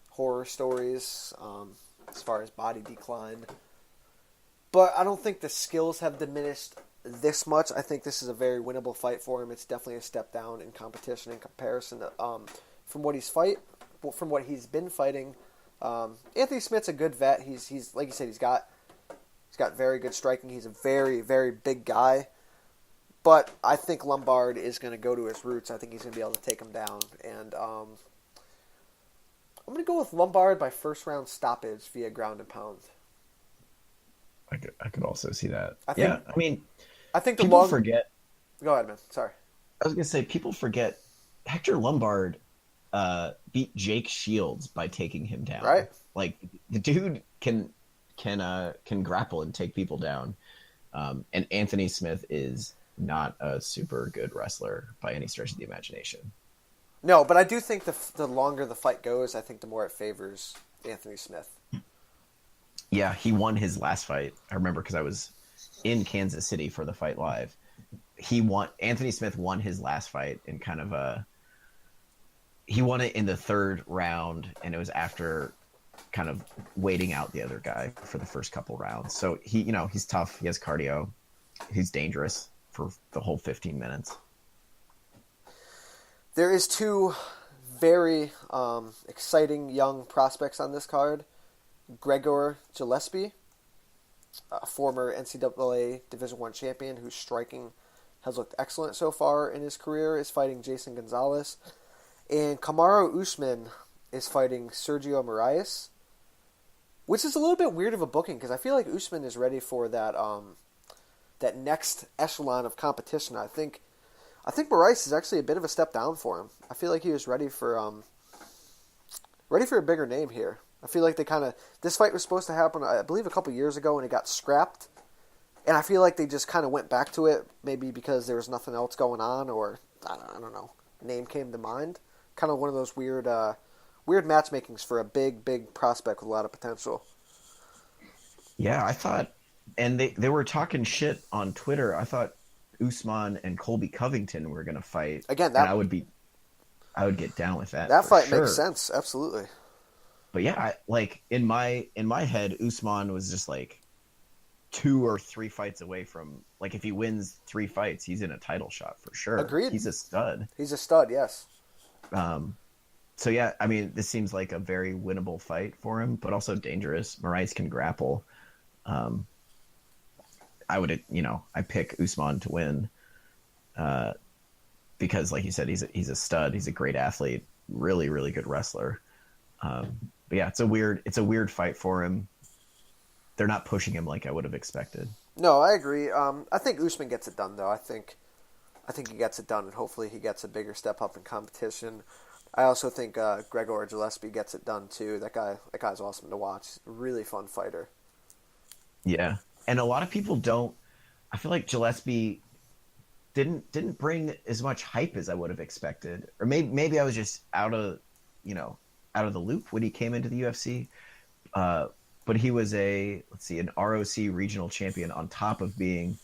B: horror stories as far as body decline. But I don't think the skills have diminished this much. I think this is a very winnable fight for him. It's definitely a step down in competition in comparison to, from what he's been fighting. Anthony Smith's a good vet. He's like you said, he's got very good striking. He's a very, very big guy. But I think Lombard is going to go to his roots. I think he's going to be able to take him down. And I'm going to go with Lombard by first round stoppage via ground and pound.
C: I could also see that.
B: I think
C: people forget.
B: Go ahead, man. Sorry.
C: I was going to say, people forget Hector Lombard beat Jake Shields by taking him down.
B: Right.
C: Like, the dude can grapple and take people down. And Anthony Smith is not a super good wrestler by any stretch of the imagination.
B: No, but I do think the longer the fight goes, I think the more it favors Anthony Smith.
C: Yeah, he won his last fight. I remember because I was in Kansas City for the fight live. Anthony Smith won his last fight in kind of he won it in the third round, and it was after kind of waiting out the other guy for the first couple rounds. So he's tough. He has cardio. He's dangerous for the whole 15 minutes.
B: There is two very exciting young prospects on this card. Gregor Gillespie, a former NCAA Division I champion whose striking has looked excellent so far in his career, is fighting Jason Gonzalez. And Kamaru Usman is fighting Sergio Moraes, which is a little bit weird of a booking because I feel like Usman is ready for that that next echelon of competition. I think Reis is actually a bit of a step down for him. I feel like he was ready for a bigger name here. I feel like this fight was supposed to happen, I believe, a couple years ago, and it got scrapped. And I feel like they just kind of went back to it, maybe because there was nothing else going on, or I don't know, name came to mind. Kind of one of those weird matchmakings for a big prospect with a lot of potential.
C: Yeah, I thought, and they were talking shit on Twitter. I thought Usman and Colby Covington were going to fight
B: again.
C: I would get down with that.
B: That fight
C: sure.
B: makes sense, absolutely.
C: But yeah, in my head, Usman was just like 2 or 3 fights away from, like, if he wins 3 fights, he's in a title shot for sure.
B: Agreed.
C: He's a stud.
B: He's a stud, yes.
C: So yeah, I mean, this seems like a very winnable fight for him, but also dangerous. Moraes can grapple. I pick Usman to win, because, like you said, he's a stud. He's a great athlete, really, really good wrestler. But yeah, it's a weird fight for him. They're not pushing him like I would have expected.
B: No, I agree. I think Usman gets it done, though. I think he gets it done, and hopefully he gets a bigger step up in competition. I also think Gregor Gillespie gets it done too. That guy's awesome to watch. Really fun fighter.
C: Yeah, and a lot of people don't. I feel like Gillespie didn't bring as much hype as I would have expected, or maybe I was just out of the loop when he came into the UFC. But he was an ROC regional champion on top of being,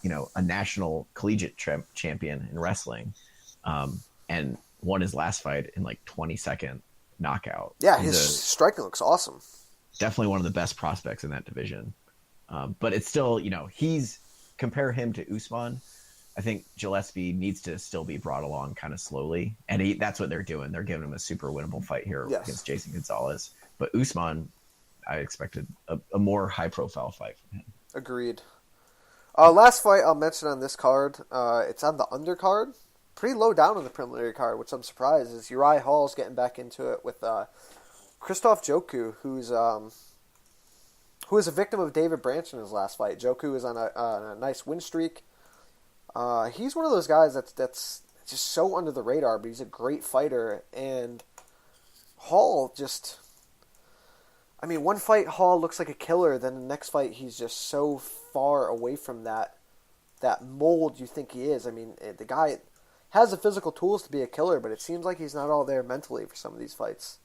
C: a national collegiate champion in wrestling, and won his last fight in like 20-second knockout.
B: Yeah, his striking looks awesome.
C: Definitely one of the best prospects in that division. But it's still, compare him to Usman. I think Gillespie needs to still be brought along kind of slowly, and that's what they're doing. They're giving him a super winnable fight here against Jason Gonzalez. But Usman, I expected a more high-profile fight from him.
B: Agreed. Last fight I'll mention on this card, it's on the undercard. Pretty low down on the preliminary card, which I'm surprised, is Uriah Hall's getting back into it with Krzysztof Joku, who is a victim of David Branch in his last fight. Joku is on a nice win streak. He's one of those guys that's just so under the radar, but he's a great fighter. And Hall just, I mean, one fight Hall looks like a killer, then the next fight he's just so far away from that mold you think he is. I mean, the guy has the physical tools to be a killer, but it seems like he's not all there mentally for some of these fights.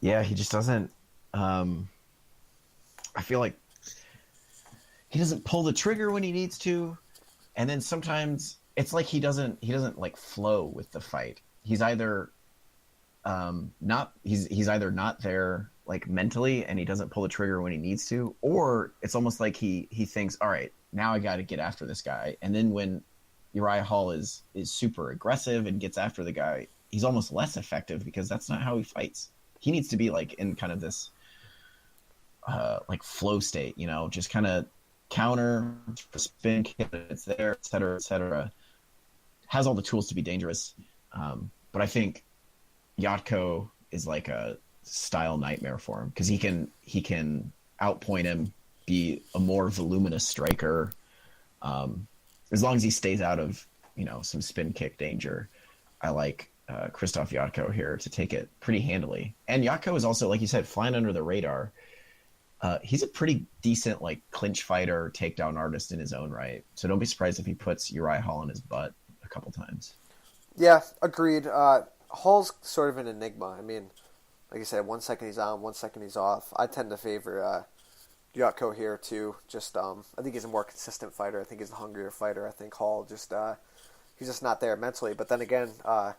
C: Yeah, he just doesn't. I feel like he doesn't pull the trigger when he needs to, and then sometimes it's like he doesn't like flow with the fight. He's either he's either not there like mentally, and he doesn't pull the trigger when he needs to, or it's almost like he thinks, all right, now I got to get after this guy, and then when Uriah Hall is super aggressive and gets after the guy, he's almost less effective because that's not how he fights. He needs to be like in kind of this like flow state, you know, just kind of counter, spin kick, it's there, et cetera, et cetera. Has all the tools to be dangerous. But I think Yatko is like a style nightmare for him because he can outpoint him, be a more voluminous striker, as long as he stays out of, you know, some spin kick danger. I like Krzysztof Yatko here to take it pretty handily. And Yatko is also, like you said, flying under the radar. He's a pretty decent like clinch fighter, takedown artist in his own right. So don't be surprised if he puts Uriah Hall in his butt a couple times.
B: Yeah, agreed. Hall's sort of an enigma. I mean, like I said, 1 second he's on, 1 second he's off. I tend to favor Yatko here too. Just I think he's a more consistent fighter. I think he's a hungrier fighter. I think Hall just he's just not there mentally. But then again, I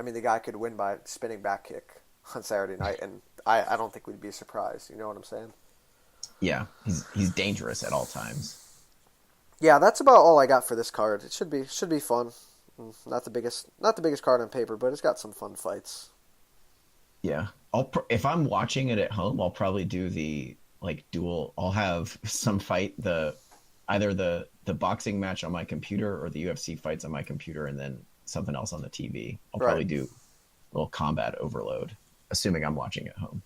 B: mean, the guy could win by spinning back kick on Saturday night, and I don't think we'd be surprised. You know what I'm saying? Yeah,
C: he's dangerous at all times.
B: Yeah, that's about all I got for this card. It should be fun. Not the biggest card on paper, but it's got some fun fights.
C: Yeah, if I'm watching it at home, I'll probably do the like dual. I'll have some fight either the boxing match on my computer or the UFC fights on my computer, and then something else on the TV. I'll probably do a little combat overload, assuming I'm watching at home.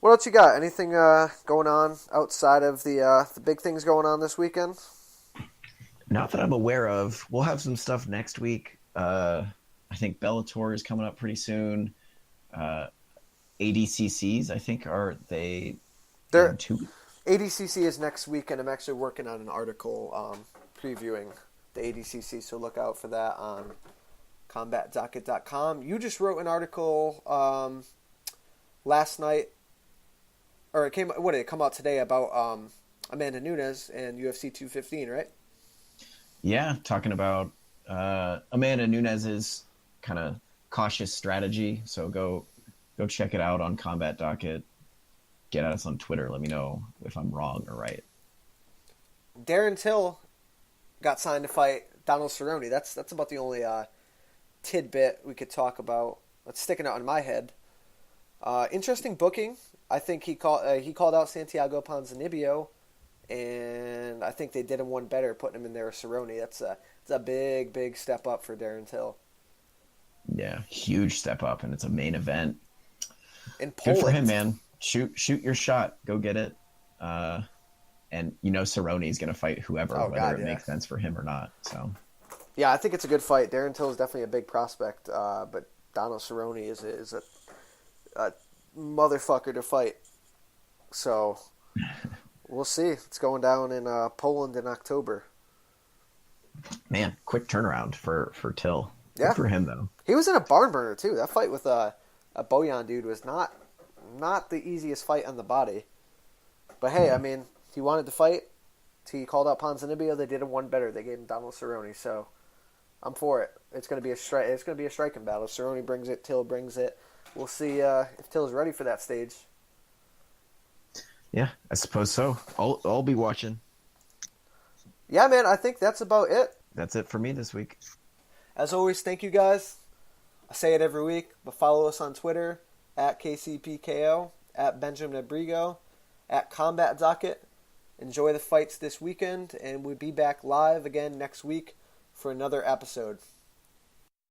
B: What else you got? Anything going on outside of the big things going on this weekend?
C: Not that I'm aware of. We'll have some stuff next week. I think Bellator is coming up pretty soon. ADCCs, I think, are they? They're 2 weeks?
B: ADCC is next week, and I'm actually working on an article previewing the ADCC, so look out for that on CombatDocket.com. You just wrote an article last night, or it did it come out today about Amanda Nunes and UFC 215, right?
C: Yeah, talking about Amanda Nunes's kind of cautious strategy. So go check it out on Combat Docket. Get at us on Twitter. Let me know if I'm wrong or right.
B: Darren Till got signed to fight Donald Cerrone. That's about the only tidbit we could talk about that's sticking out in my head. Interesting booking. I think he called out Santiago Ponzinibbio, and I think they did him one better, putting him in there with Cerrone. It's a big step up for Darren Till.
C: Yeah, huge step up, and it's a main event.
B: In Poland.
C: Good for him, man. Shoot your shot. Go get it. And you know Cerrone is going to fight whoever, whether it makes sense for him or not. So,
B: yeah, I think it's a good fight. Darren Till is definitely a big prospect, but Donald Cerrone is a motherfucker to fight. So, we'll see. It's going down in Poland in October.
C: Man, quick turnaround for Till.
B: Yeah.
C: Good for him, though.
B: He was in a barn burner, too. That fight with a Bojan dude was not the easiest fight on the body. But hey, I mean, he wanted to fight. He called out Ponzinibbio. They did him one better. They gave him Donald Cerrone. So I'm for it. It's going to be a striking battle. Cerrone brings it. Till brings it. We'll see if Till's ready for that stage.
C: Yeah, I suppose so. I'll be watching.
B: Yeah, man. I think that's about it.
C: That's it for me this week.
B: As always, thank you guys. I say it every week, but follow us on Twitter at KCPKO, at Benjamin Abrigo, at Combat Docket. Enjoy the fights this weekend, and we'll be back live again next week for another episode.